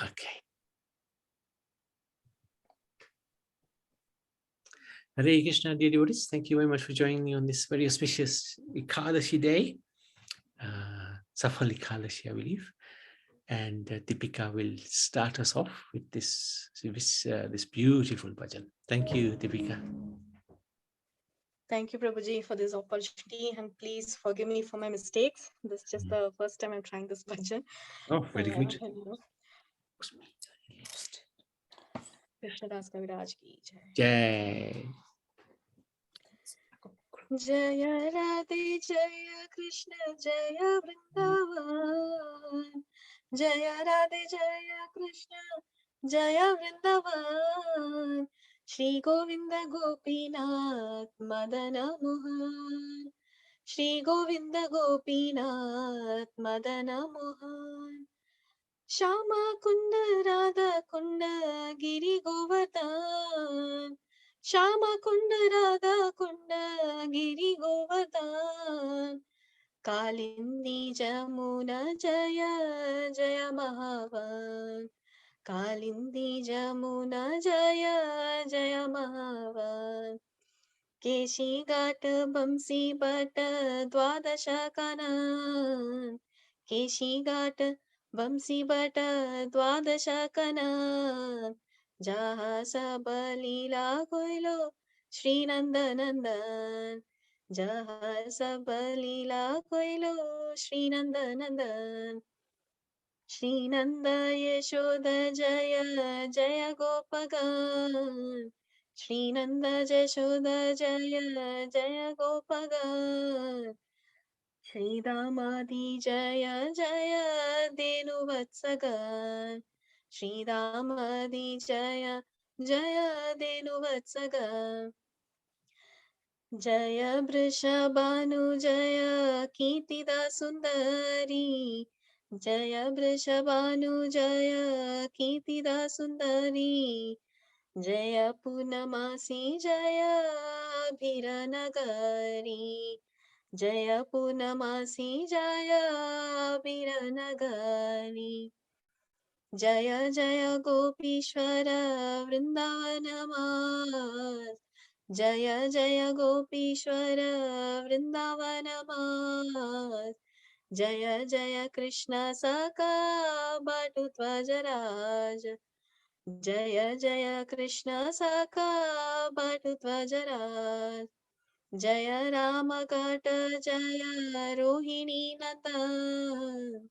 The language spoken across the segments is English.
Okay. Hare Krishna, dear devotees. Thank you very much for joining me on this very auspicious Ekadasi day. Saphala Ekadasi, I believe. And Deepika will start us off with this beautiful bhajan. Thank you, Deepika. Thank you, Prabhuji, for this opportunity, and please forgive me for my mistakes. This is just the first time I'm trying this bhajan. Oh, very good. Krishna Das Kaviraj ki jai. Jai. Jaya Radhe Jaya Krishna Jaya Vrindavan. Jaya Radhe Jaya Krishna Jaya Vrindavan. Shri Govinda Gopinath Madana Mohan. Shri Govinda Gopinath Madana Mohan. Shama Kunda Radha Kunda Giri Govardhan. Shama Kunda Radha Kunda Giri Govardhan. Kalindi Jamuna Jaya Jaya Mahavan. Kalindi Jamuna Jaya Jaya Mahavan. Keshi Ghat Bamsi Bhat Dwadasha Kanan. Keshi Ghat Bamsi Bhat Dwadasha Kanan. Jaha Sabalila Koilo Shri Nandanandan. Jaha Sabalila Koilo Shri Nandanandan. Shri Nanda Yashoda Jaya Jaya Gopagan. Shri Nanda Yashoda Jaya Jaya Gopagan. Shri Damadi Jaya Jaya Denu Vatsagan. Shri Damadi Jaya Jaya Denu Vatsagan. Jaya Vrishabhanu Jaya Kirtida Sundari. Jaya Vrishabhanu Jaya Kirtida Sundari. Jaya Punamasi Jaya Bhiranagari. Jaya Punamasi Jaya Bhiranagari. Jaya Jaya Gopishwara Vrindavanama. Jaya Jaya Gopishwara Vrindavanama. Jaya Jaya Krishna Saka Bhatutvajaraj. Jaya Jaya Krishna Saka Bhatutvajaraj. Jaya Ramagata Jaya Rohini Natan.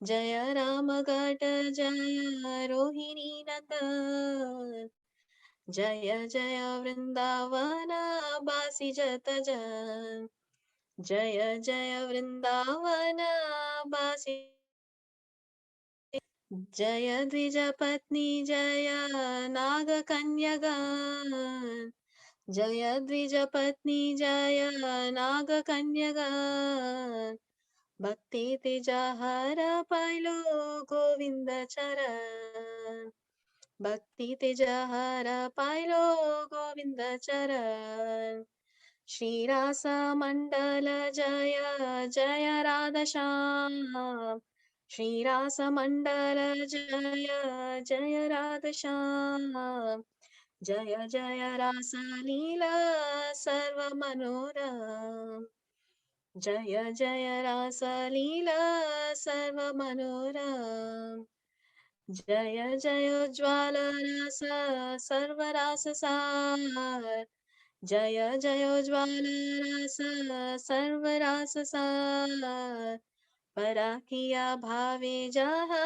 Jaya Ramagata Jaya Rohini Natan. Jaya Jaya Vrindavana Basi Jatajan. Jaya Jaya Vrindavana Basi. Jaya Dvija Patni Jaya Naga Kanyagan. Jaya Dvija Patni Jaya Naga Kanyagan. Bhakti Tejahara Pailo Govinda Charan. Bhakti Tejahara Pailo Govinda Charan. Shri Rasa Mandala Jaya Jaya Radha Shyam. Shri Rasa Mandala Jaya Jaya Radha Shyam. Jaya Jaya Rasa Leela Sarva Manoram. Jaya Jaya Rasa Leela Sarva Manoram. Jaya Jaya Jwala Rasa Sarva Rasa Sar. Jaya Jaya Jwala Rasa Sarva Rasa Sar. Parakiya Bhave Jaha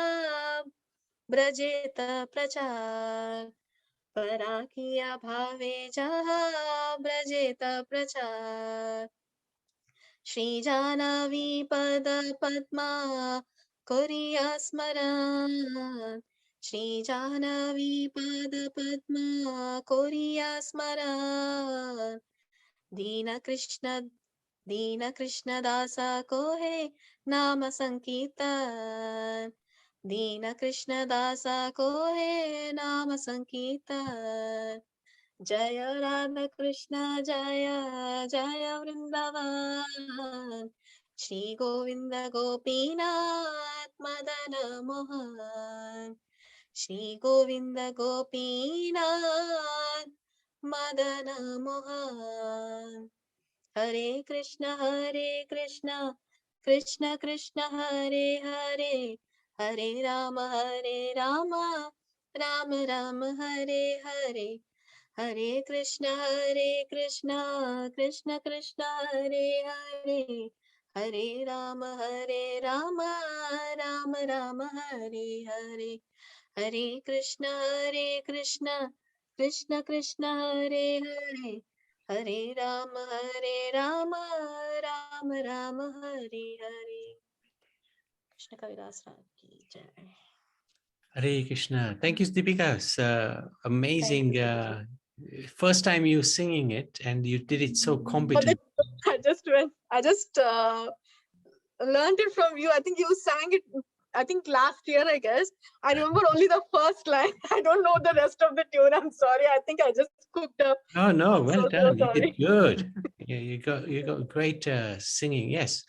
Brajeta Prachar. Parakiya Bhave Jaha Brajeta Prachar. Shri Janavi Pada Padma Koriya Smaran. Shri Janavi Pada Padma Koriya Smaran. Dina Krishna Dasa ko hai Nama Sankirtan. Dina Krishna Dasa ko hai Nama Sankirtan. Jaya Radha Krishna Jaya Jaya Vrindavan. Shri Govinda Gopinath Madana Mohan. Shri Govinda Gopinath Madana Mohan. Hare Krishna, Krishna Krishna, Hare Hare, Hare Rama, Rama Rama, Hare Hare. Hare Krishna, Krishna Krishna, Hare Hare, Hare Rama, Rama Rama, Hare Hare. Hare Krishna, Krishna Krishna, Hare Hare, Hare Rama, Rama Rama, Hare Hare. Krishna Kaviraj Raj ki jai. Hare Krishna. Thank you, Deepika. It's amazing. Thank you. First time you singing it, and you did it so competent. I just learned it from you. I think you sang it, I think last year, I guess. I remember only the first line. I don't know the rest of the tune. I'm sorry. I think I just cooked up. Oh no, I'm well so done. You sorry. did good. Yeah, you got great singing. Yes.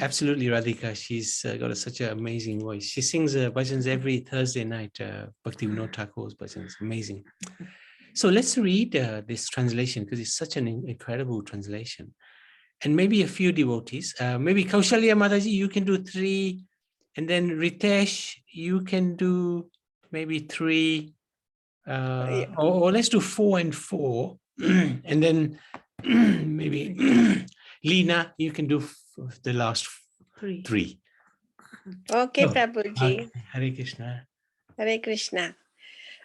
Absolutely, Radhika. She's got such an amazing voice. She sings bhajans every Thursday night, Bhakti Vinod Thakur's bhajans. Amazing. So let's read this translation because it's such an incredible translation. And maybe a few devotees. Maybe Kaushalya Mataji, you can do 3. And then Ritesh, you can do maybe 3. Or let's do 4 and 4. And then maybe Leena, you can do the last 3. Okay, Oh, Prabhuji. okay. Hare Krishna. Hare Krishna.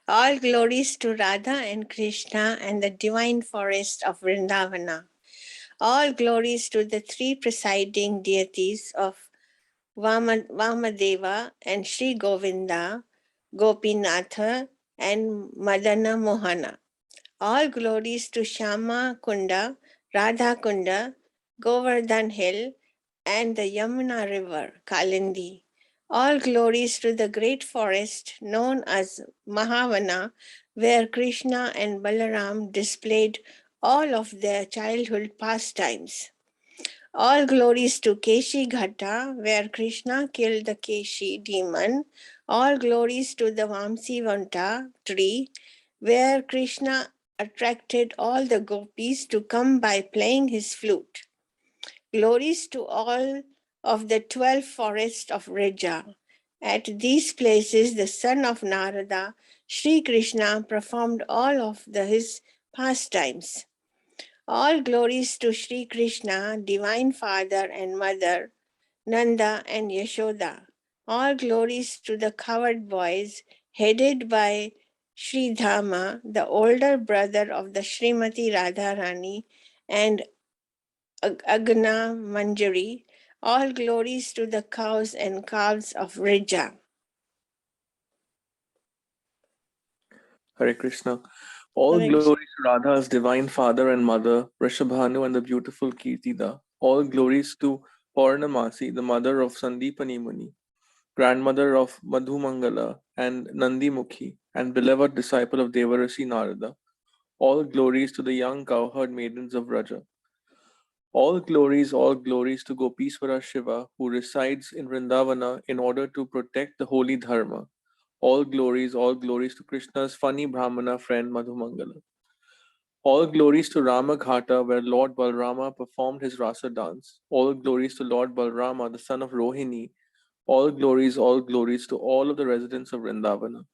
All glories to Radha and Krishna and the divine forest of Vrindavana. All glories to the 3 presiding deities of Vamadeva and Sri Govinda, Gopinatha and Madana Mohana. All glories to Shama Kunda, Radha Kunda, Govardhan Hill, and the Yamuna River, Kalindi. All glories to the great forest known as Mahavana, where Krishna and Balaram displayed all of their childhood pastimes. All glories to Keshi Ghatta, where Krishna killed the Keshi demon. All glories to the Vamsivanta tree, where Krishna attracted all the gopis to come by playing his flute. Glories to all of the 12 forests of Raja. At these places, the son of Narada, Sri Krishna, performed all of his pastimes. All glories to Sri Krishna, Divine Father and Mother, Nanda and Yashoda. All glories to the cowherd boys, headed by Sri Dhama, the older brother of the Srimati Radharani, and Agna Manjari. All glories to the cows and calves of Rija. Hare Krishna. All Hare glories to Radha's divine father and mother, Rishabhanu and the beautiful Kirtida. All glories to Purnamasi, the mother of Sandipani Muni, grandmother of Madhumangala and Nandimukhi, and beloved disciple of Devarasi Narada. All glories to the young cowherd maidens of Raja. All glories to Gopishwara Shiva, who resides in Vrindavana in order to protect the holy dharma. All glories to Krishna's funny Brahmana friend Madhumangala. All glories to Ramaghata, where Lord Balrama performed his rasa dance. All glories to Lord Balrama, the son of Rohini. All glories to all of the residents of Vrindavana.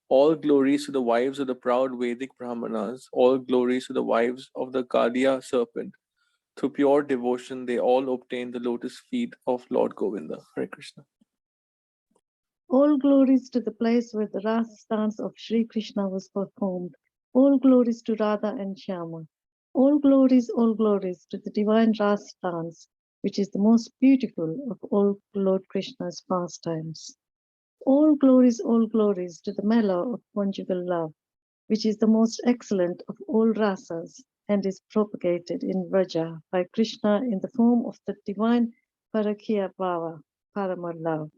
All glories to the wives of the proud Vedic Brahmanas. All glories to the wives of the Kadiya serpent. Through pure devotion, they all obtained the lotus feet of Lord Govinda. Hare Krishna. All glories to the place where the Rasa dance of Sri Krishna was performed. All glories to Radha and Shyama. All glories to the divine Rasa dance, which is the most beautiful of all Lord Krishna's pastimes. All glories to the mellow of conjugal love, which is the most excellent of all rasas and is propagated in Vraja by Krishna in the form of the divine Parakya Bhava, Parama love.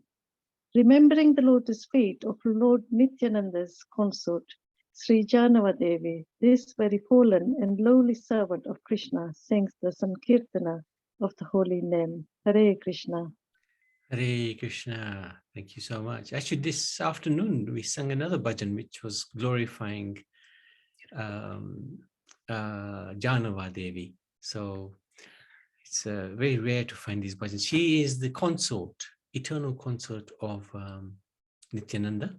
Remembering the lotus feet of Lord Nityananda's consort, Sri Janava Devi, this very fallen and lowly servant of Krishna sings the Sankirtana of the holy name. Hare Krishna. Hare Krishna. Thank you so much. Actually, this afternoon we sang another bhajan which was glorifying Janava Devi. So it's very rare to find these bhajans. She is the consort, eternal consort of Nityananda.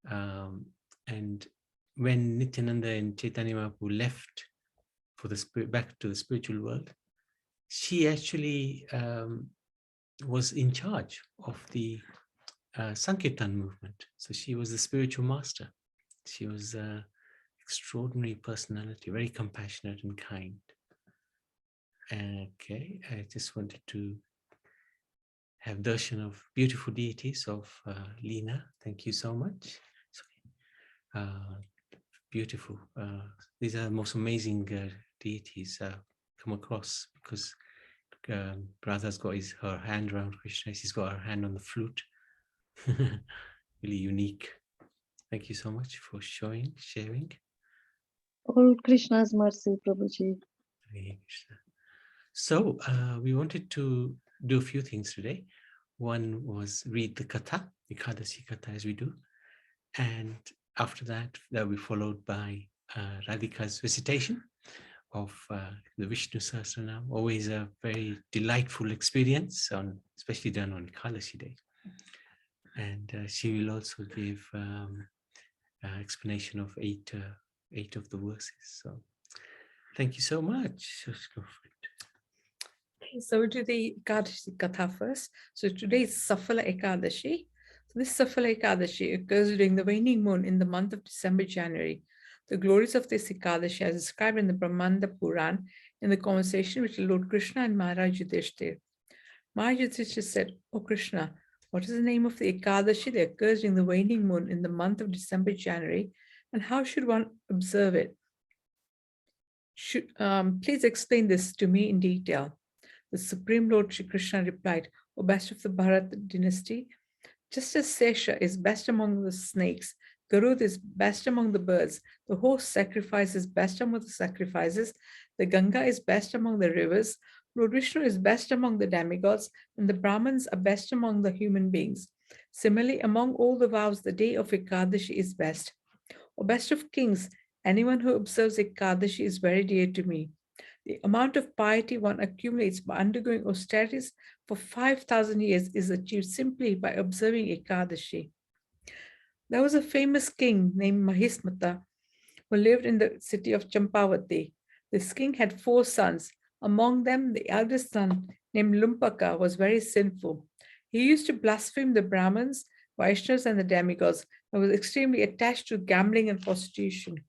And when Nityananda and Chaitanya Mahaprabhu left for the spirit, back to the spiritual world, she actually was in charge of the Sankirtan movement. So she was the spiritual master. She was an extraordinary personality, very compassionate and kind. Okay, I just wanted to have darshan of beautiful deities of Leena. Thank you so much. Beautiful. These are the most amazing deities come across, because Radha's got her hand around Krishna. She's got her hand on the flute. Really unique. Thank you so much for sharing. All Krishna's mercy, Prabhuji. Hare Krishna. So we wanted to do a few things today. One was read the Katha, the Ekadasi Katha, as we do. And after that, that will be followed by Radhika's recitation of the Vishnu Sahasranam. Always a very delightful experience, especially done on Ekadasi Day. And she will also give explanation of eight of the verses. So thank you so much. Let's go for it. Okay, so we'll do the Ekadasi Katha first. So today is Saphala Ekadashi. So this Saphala Ekadashi occurs during the waning moon in the month of December, January. The glories of this Ekadashi are described in the Brahmanda Puran in the conversation between Lord Krishna and Maharaj Yudhishthir. Maharaj Yudhishthir said, "O Krishna, what is the name of the Ekadashi that occurs during the waning moon in the month of December, January, and how should one observe it? Please explain this to me in detail." The Supreme Lord Shri Krishna replied, "O best of the Bharat dynasty, just as Sesha is best among the snakes, Garud is best among the birds, the horse sacrifice is best among the sacrifices, the Ganga is best among the rivers, Lord Vishnu is best among the demigods, and the Brahmins are best among the human beings. Similarly, among all the vows, the day of Ekadashi is best. O best of kings, anyone who observes Ekadashi is very dear to me. The amount of piety one accumulates by undergoing austerities for 5,000 years is achieved simply by observing Ekadashi. There was a famous king named Mahismata who lived in the city of Champavati. This king had 4 sons. Among them, the eldest son, named Lumpaka, was very sinful. He used to blaspheme the Brahmins, Vaishnavas, and the demigods, and was extremely attached to gambling and prostitution.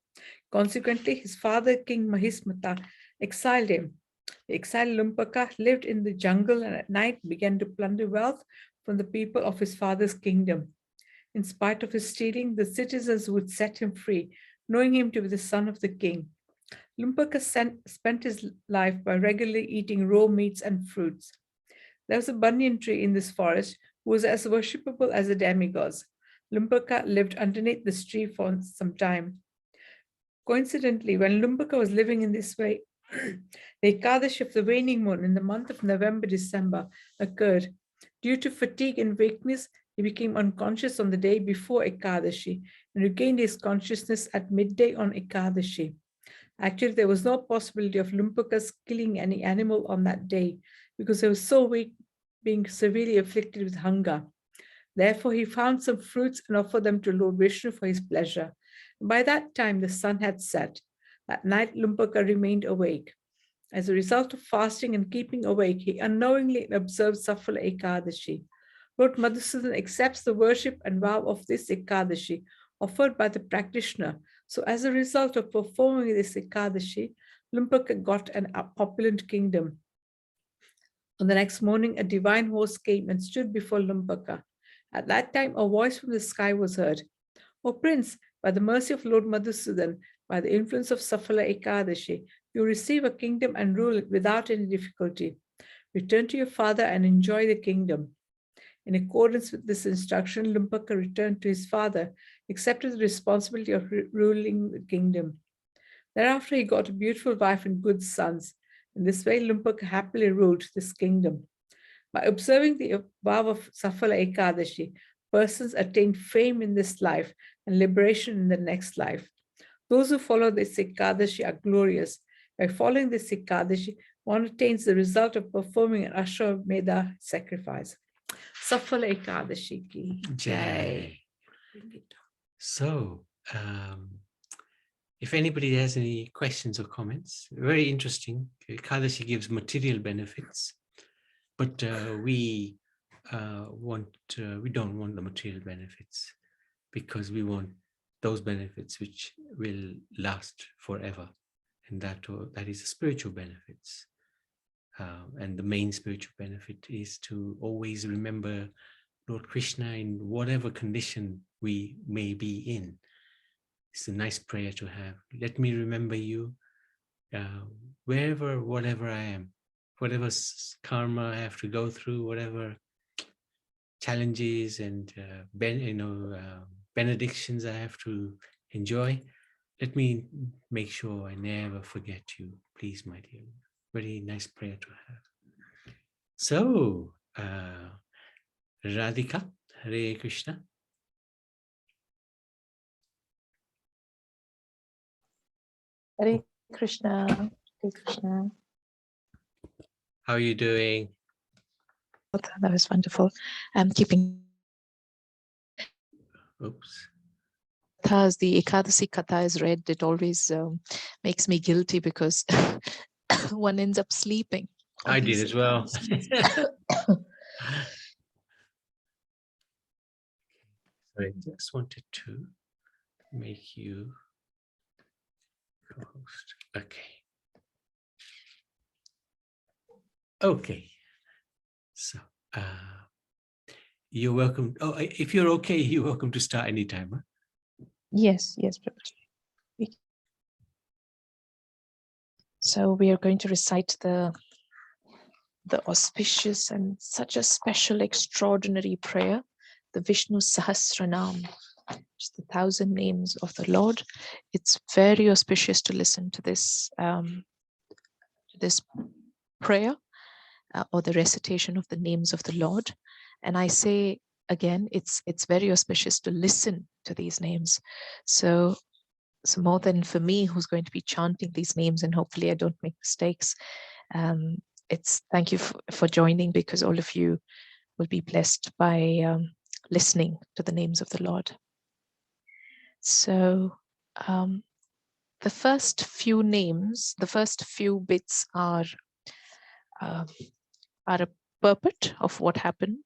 Consequently, his father, King Mahismata, exiled him. The exiled Lumpaka lived in the jungle and at night began to plunder wealth from the people of his father's kingdom. In spite of his stealing, the citizens would set him free, knowing him to be the son of the king. Lumpaka spent his life by regularly eating raw meats and fruits. There was a banyan tree in this forest who was as worshipable as the demigods. Lumpaka lived underneath this tree for some time. Coincidentally, when Lumpaka was living in this way, the Ekadashi of the waning moon in the month of November-December occurred. Due to fatigue and weakness, he became unconscious on the day before Ekadashi and regained his consciousness at midday on Ekadashi. Actually, there was no possibility of Lumpaka's killing any animal on that day because he was so weak, being severely afflicted with hunger. Therefore, he found some fruits and offered them to Lord Vishnu for his pleasure. By that time, the sun had set. That night, Lumpaka remained awake. As a result of fasting and keeping awake, he unknowingly observed Saphala Ekadashi. Lord Madhusudan accepts the worship and vow of this Ekadashi offered by the practitioner. So as a result of performing this Ekadashi, Lumpaka got an opulent kingdom. On the next morning, a divine horse came and stood before Lumpaka. At that time, a voice from the sky was heard. "O Prince, by the mercy of Lord Madhusudan, by the influence of Saphala Ekadashi, you receive a kingdom and rule it without any difficulty. Return to your father and enjoy the kingdom." In accordance with this instruction, Lumpaka returned to his father, accepted the responsibility of ruling the kingdom. Thereafter, he got a beautiful wife and good sons. In this way, Lumpaka happily ruled this kingdom. By observing the above of Saphala Ekadashi, persons attain fame in this life and liberation in the next life. Those who follow this Ekadashi are glorious. By following this Ekadashi, one attains the result of performing an Ashwamedha sacrifice. Saphala Ekadashi ki jai. So, if anybody has any questions or comments, very interesting. Ekadashi gives material benefits, but we don't want the material benefits, because we want those benefits which will last forever, and that is the spiritual benefits. And the main spiritual benefit is to always remember Lord Krishna in whatever condition we may be in. It's a nice prayer to have. Let me remember you wherever, whatever I am, whatever karma I have to go through, whatever challenges and benedictions I have to enjoy. Let me make sure I never forget you, please, my dear. Very nice prayer to have. So, Radhika, Hare Krishna. Hare Krishna, Hare Krishna. How are you doing? That was wonderful. I'm keeping. Oops. As the Ekadasi Katha is read, it always makes me guilty because one ends up sleeping. I did as well. I just wanted to make you co-host. Okay. Okay. So you're welcome. Oh, if you're okay, you're welcome to start anytime. Huh? Yes, yes, Prabhuji. So we are going to recite the auspicious and such a special, extraordinary prayer, the Vishnu Sahasranam, just the 1,000 names of the Lord. It's very auspicious to listen to this prayer or the recitation of the names of the Lord. And I say again, it's very auspicious to listen to these names. So more than for me, who's going to be chanting these names, and hopefully I don't make mistakes. It's thank you for joining, because all of you will be blessed by listening to the names of the Lord. So the first few names, the first few bits are a purport of what happened.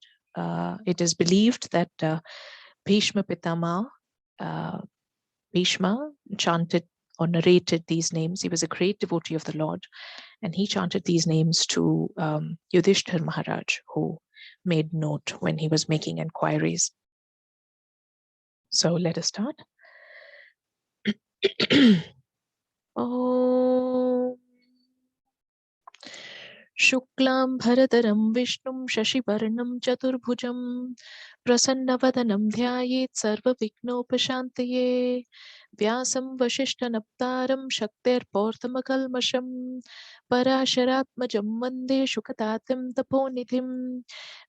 It is believed that Bhishma Pitama, Bhishma chanted or narrated these names. He was a great devotee of the Lord, and he chanted these names to Yudhishthir Maharaj, who made note when he was making inquiries. So let us start. Om Shuklam Bharadaram Vishnum Shashivarnam Chaturbhujam Prasanavadanam Dhyayet Sarva Vignopashantaye Vyasam Vasishtanaptaram Shakter Portamakalmasham Parasharatmajam Vande Shukatatim Taponidhim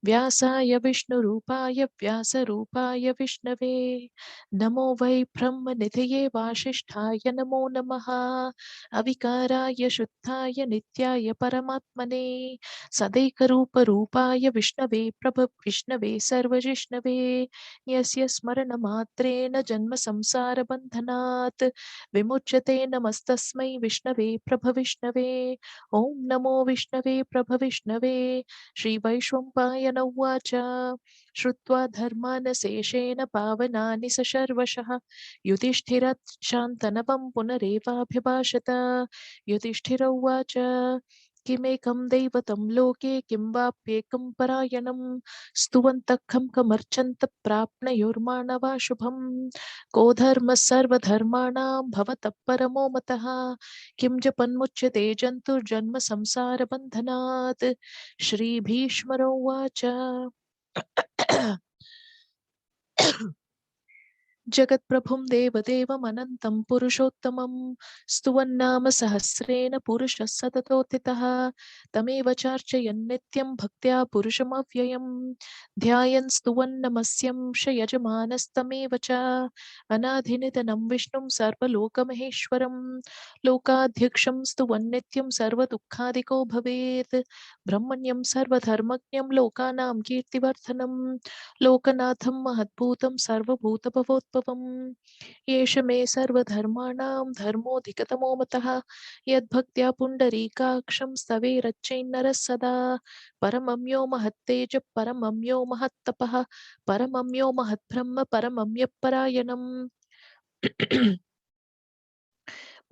Vyasaya Vishnu Rupaya Vyasa Rupaya Vishnave Namo Vai Brahma Nidhaye Vashisthaya Namo Namaha Avikaraya Shuddhaya Nityaya Paramatmane Sadaikarupa Rupaya Vishnave Prabha Vishnave Sarvajishnave Yasya Smarana Matrena Janma Samsara Bandhanat Vimuchyate Namastasmai Vishnave Prabha Vishnave Om Namo Vishnave Prabha Vishnave Shri Vaishwampayana Uvacha Shrutva Dharmana Seshena Pavanani Sasharvashah Yudhishthira Shantanavam Punarevabhibhashata Yudhishthira Uvacha Kimekam Devatam Loke Kimbapyekam Parayanam Stuvantakham Kamarchanta Prapna Yurmanava Shubham Kodharma Sarva Dharmanam Bhavata Paramo Mataha Kim Japanmuchyate Jantur Janma Samsara Bandhanat Shri Bhishmara Uvacha जगत्प्रभुं देवदेवम् अनन्तं पुरुषोत्तमं स्तुवन्नाम सहस्रेण पुरुषः सततोत्थितः तमेव चार्चयन् नित्यं भक्त्या पुरुषमव्ययं ध्यायन् स्तुवन् नमस्यं यजमानस्तमेव च अनाधिनिधनं विष्णुं सर्वलोकमहेश्वरं लोकाध्यक्षं स्तुवन् नित्यं सर्वदुःखादिको भवेत् ब्रह्मण्यं सर्वधर्मज्ञं लोकानां कीर्तिवर्धनं लोकनाथं महद्भूतं सर्वभूतभवोद्भवम् एष मे सर्वधर्माणां धर्मोऽधिकतमो मतः यद्भक्त्या पुण्डरीकाक्षं स्तवेरच्चैन्नरः सदा परमं यो महत्तेज परमं यो महत्तपः परमं यो महद्ब्रह्म परमं यः परायणम्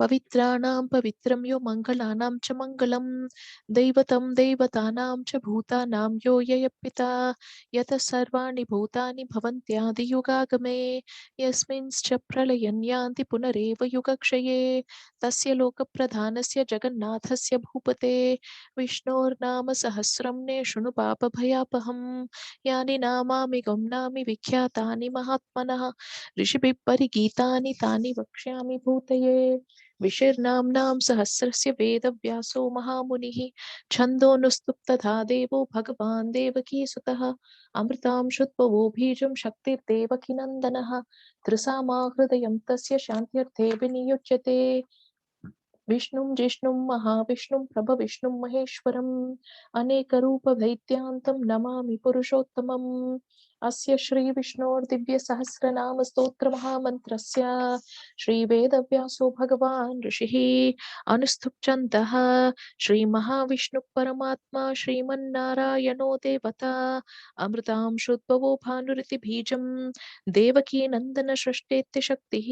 पवित्राणां पवित्रं यो मङ्गलानां च मङ्गलं दैवतं दैवतानां च भूतानां यो ययः यतः सर्वाणि भूतानि भवन्त्यादियुगागमे यस्मिंश्च प्रलयं यान्ति पुनरेव युगक्षये तस्य लोकप्रधानस्य जगन्नाथस्य भूपते विष्णोर्नाम सहस्रं ने शृणु पापभयापहं यानि नामानि गौम्नानि विख्यातानि महात्मनः ऋषिभिः परिगीतानि तानि वक्ष्यामि भूतये विशिर्नाम्नां सहस्रस्य वेदव्यासो महामुनिः छन्दोनुस्तुप्तधा देवो भगवान् देवकीसुतः अमृतां शुद्भवो बीजं शक्तिर्देवकीनन्दनः त्रिसामा हृदयं तस्य शान्त्यर्थे विनियुज्यते विष्णुं जिष्णुं महाविष्णुं प्रभविष्णुं महेश्वरम् अनेकरूपभैद्यान्तं नमामि पुरुषोत्तमम् अस्य श्रीविष्णोर्दिव्यसहस्रनाम स्तोत्रमहामन्त्रस्य श्रीवेदव्यासो भगवान् ऋषिः अनुस्तुप्छन्दः श्रीमहाविष्णुः परमात्मा श्रीमन्नारायणो देवता अमृतां शुद्भवो भानुरिति बीजं देवकीनन्दन सृष्टेत्य शक्तिः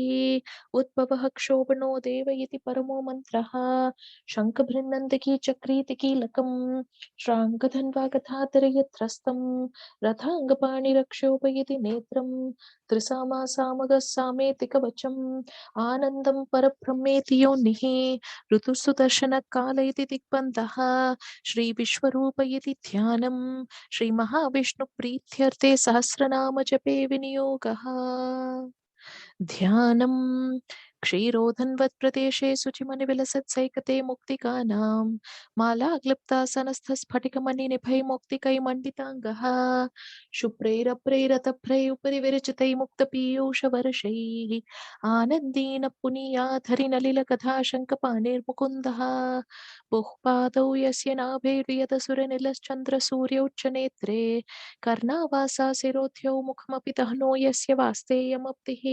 उद्भवः क्षोभनो देव इति परमो मन्त्रः शङ्खभृन्नन्दिकी चक्रीतिकीलकं श्राङ्गधन्वागधाधरयत्रस्तं रथाङ्गपाणिरक्षोभयति नेत्रं त्रिसामा सामगः सामेति कवचम् आनन्दं परब्रह्मेति योनिः ऋतुसुदर्शनकाल इति दिग्बन्धः श्रीविश्वरूप इति ध्यानं श्रीमहाविष्णुप्रीत्यर्थे सहस्रनाम जपे विनियोगः ध्यानं क्षीरोधन्वत्प्रदेशे शुचिमनिविलसत्सैकते मुक्तिकानां मालाग्लिप्तासनस्थस्फटिकमणिनिभै मुक्तिकैमण्डिताङ्गः शुभ्रैरप्रेरतभ्रै उपरि विरचितै मुक्तपीयूषवर्षैः आनन्दीन पुनीयाधरिनलिलकथा शङ्खपाणिर्मुकुन्दः बहुपादौ यस्य नाभैर्यदसुरनिलश्चन्द्रसूर्यौच्चनेत्रे कर्णावासा शिरोध्यौ मुखमपि दहनो यस्य वास्तेयमब्धिः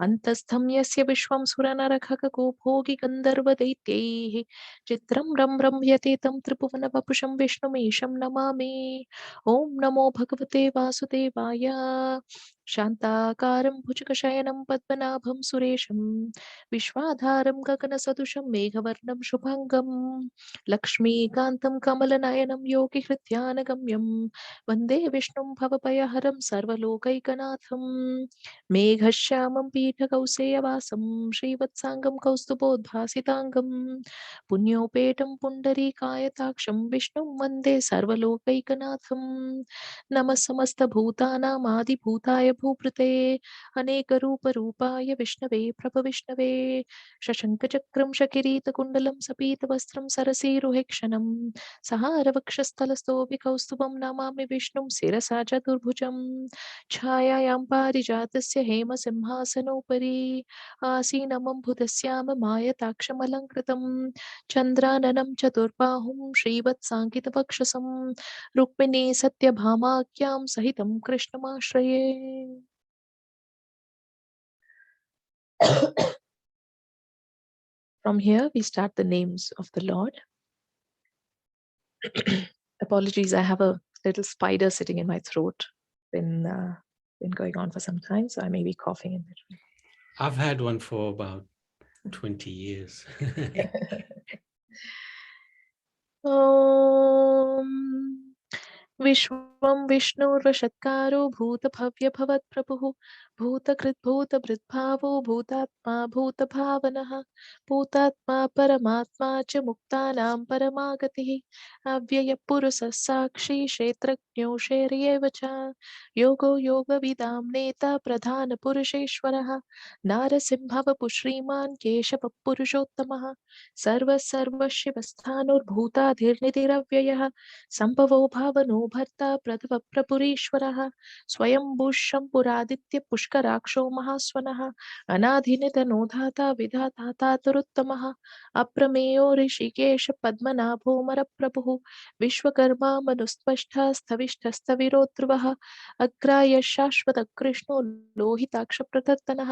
अन्तस्थं यस्य विश्वं सुरनरखगो भोगि गन्धर्वदैत्यैः चित्रं रम्यते तं त्रिभुवनवपुषं विष्णुमीशं नमामि ॐ नमो भगवते वासुदेवाय शान्ताकारं भुजगशयनं पद्मनाभं सुरेशं विश्वाधारं गगनसदृशं मेघवर्णं शुभाङ्गं लक्ष्मीकान्तं कमलनयनं योगिहृद्यानगम्यं वन्दे विष्णुं भवभयहरं सर्वलोकैकनाथं मेघश्यामं पीठकौसेयवासं श्रीवत्साङ्गं कौस्तुभोद्भासिताङ्गं पुण्योपेतं पुण्डरीकायताक्षं विष्णुं वन्दे सर्वलोकैकनाथं नमः समस्तभूतानामादिभूताय भूभृते अनेकरूपरूपाय विष्णवे प्रभविष्णवे शशङ्खचक्रं शकिरीतकुण्डलं सपीतवस्त्रं सरसीरुहेक्षणं सहारवक्षस्थलस्थोभिकौस्तुभं नमामि विष्णुं शिरसा चतुर्भुजं छायायां पारिजातस्य हेमसिंहासनोपरि आसीनमम्बुधस्याम मायताक्षमलङ्कृतं चन्द्राननं चतुर्बाहुं श्रीवत्साङ्कितवक्षसं रुक्मिणी सत्यभामाख्यां सहितं कृष्णमाश्रये From here we start the names of the Lord. Apologies, I have a little spider sitting in my throat. Been going on for some time, so I may be coughing in between. I've had one for about 20 years. Om Vishnu त्वं विष्णुर्वषत्कारो भूतभव्यभवत्प्रभुः भूतकृद्भूतभृद्भावो भूतात्मा भूतभावनः भूतात्मा परमात्मा च मुक्तानां परमागतिः अव्ययपुरुषः साक्षी क्षेत्रज्ञो शैर्येव च योगो योगविदां नेता प्रधानपुरुषेश्वरः नारसिंहवपु श्रीमान् केशवपुरुषोत्तमः सर्वशिवस्थाणुर्भूताधिर्निधिरव्ययः सम्भवो भावनो भर्ता प्रभुरीश्वरः स्वयंभू शम्भुरादित्य पुष्कराक्षो महास्वनः अनाधिनिधनो धाता विधाता तातुरुत्तमः अप्रमेयो ऋषिकेश पद्मनाभोमरप्रभुः विश्वकर्मा मनुस्पष्टा स्थविष्ठस्तविरो ध्रुवः अग्राय शाश्वत कृष्णो लोहिताक्ष प्रदत्तनः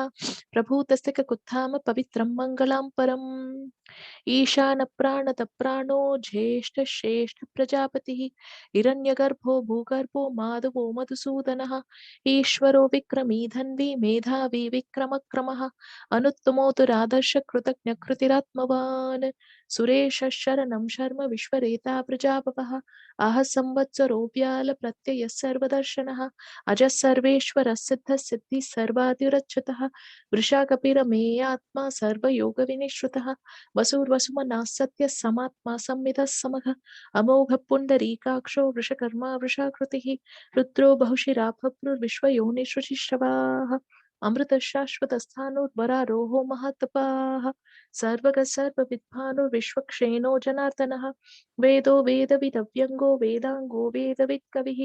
प्रभूतस्तिककुत्थाम पवित्रं मङ्गलां परम् ईशान प्राणत प्राणो ज्येष्ठ श्रेष्ठ प्रजापतिः हिरण्यगर्भो भूगर्भो माधवो मधुसूदनः ईश्वरो विक्रमी धन्वी मेधावी विक्रमक्रमः अनुत्तमोऽतुरादर्श कृतज्ञ कृतिरात्मवान् सुरेश शरणं शर्म विश्वरेता प्रजापवः आह संवत्सरो व्याल प्रत्ययः सर्वदर्शनः अजः सर्वेश्वरः सिद्धः सिद्धिः सर्वादिरच्युतः वृषाकपिरमेयात्मा सर्वयोगविनिश्रुतः वसुर्वसुमनः सत्यः समात्मा संविदः समः अमोघ पुण्डरीकाक्षो वृषकर्मा वृषाकृतिः रुद्रो बहुशिरा बभ्रुर्विश्वयोनिसृचिश्रवाः अमृतशाश्वतस्थाणुर्वरारोहो महत्तपाः सर्वगः सर्वविद्भानुर्विश्वक्षेणो जनार्दनः वेदो वेदविदव्यङ्गो वेदाङ्गो वेदवित्कविः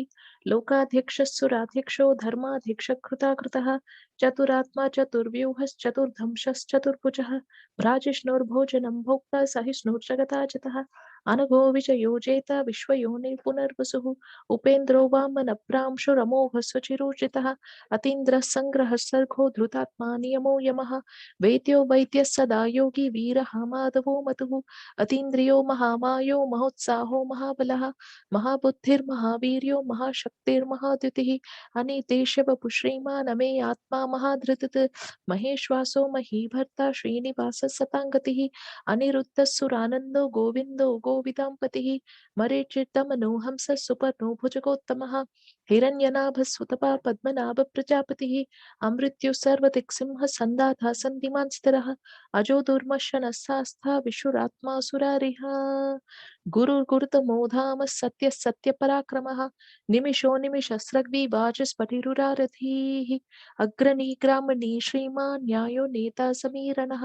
लोकाध्यक्षः धर्माध्यक्षकृताकृतः चतुरात्मा चतुर्व्यूहश्चतुर्धंशश्चतुर्भुजः भ्राजिष्णुर्भोजनं भोक्ता सहिष्णुर्जगताजतः अनघो विजयोजेता विश्वयोनिः पुनर्वसुः उपेन्द्रो वामनप्रांशुरमोघ सुचिरूर्जितः अतीन्द्रः सङ्ग्रहः सर्गो धृतात्मा नियमो यमः वेद्यो वैद्यः सदा योगी वीरः माधवो मतुः अतीन्द्रियो महामायो महोत्साहो महाबलः महाबुद्धिर्महावीर्यो महाशक्तिर्महाद्युतिः अनितेशवपु श्रीमान् अमे आत्मा महाधृतत् महेश्वासो महीभर्ता श्रीनिवासः सताङ्गतिः अनिरुद्धः सुरानन्दो गोविन्दो गोविदाम्पतिः मरीचितमनोहंसः सुपर्णो भुजगोत्तमः हिरण्यनाभः सुतपा पद्मनाभ प्रजापतिः अमृत्युः सर्वदिक्सिंहः सन्दाता सन्धिमान् स्थिरः अजो दुर्मशनः शास्ता विशुरात्मा सुरारिः गुरुर्गुरुतमो धाम सत्यः सत्यपराक्रमः निमिषो निमिषस्रग्वी वाचस्पतिरुरारथीः अग्रणी ग्रामणी श्रीमान् न्यायो नेता समीरणः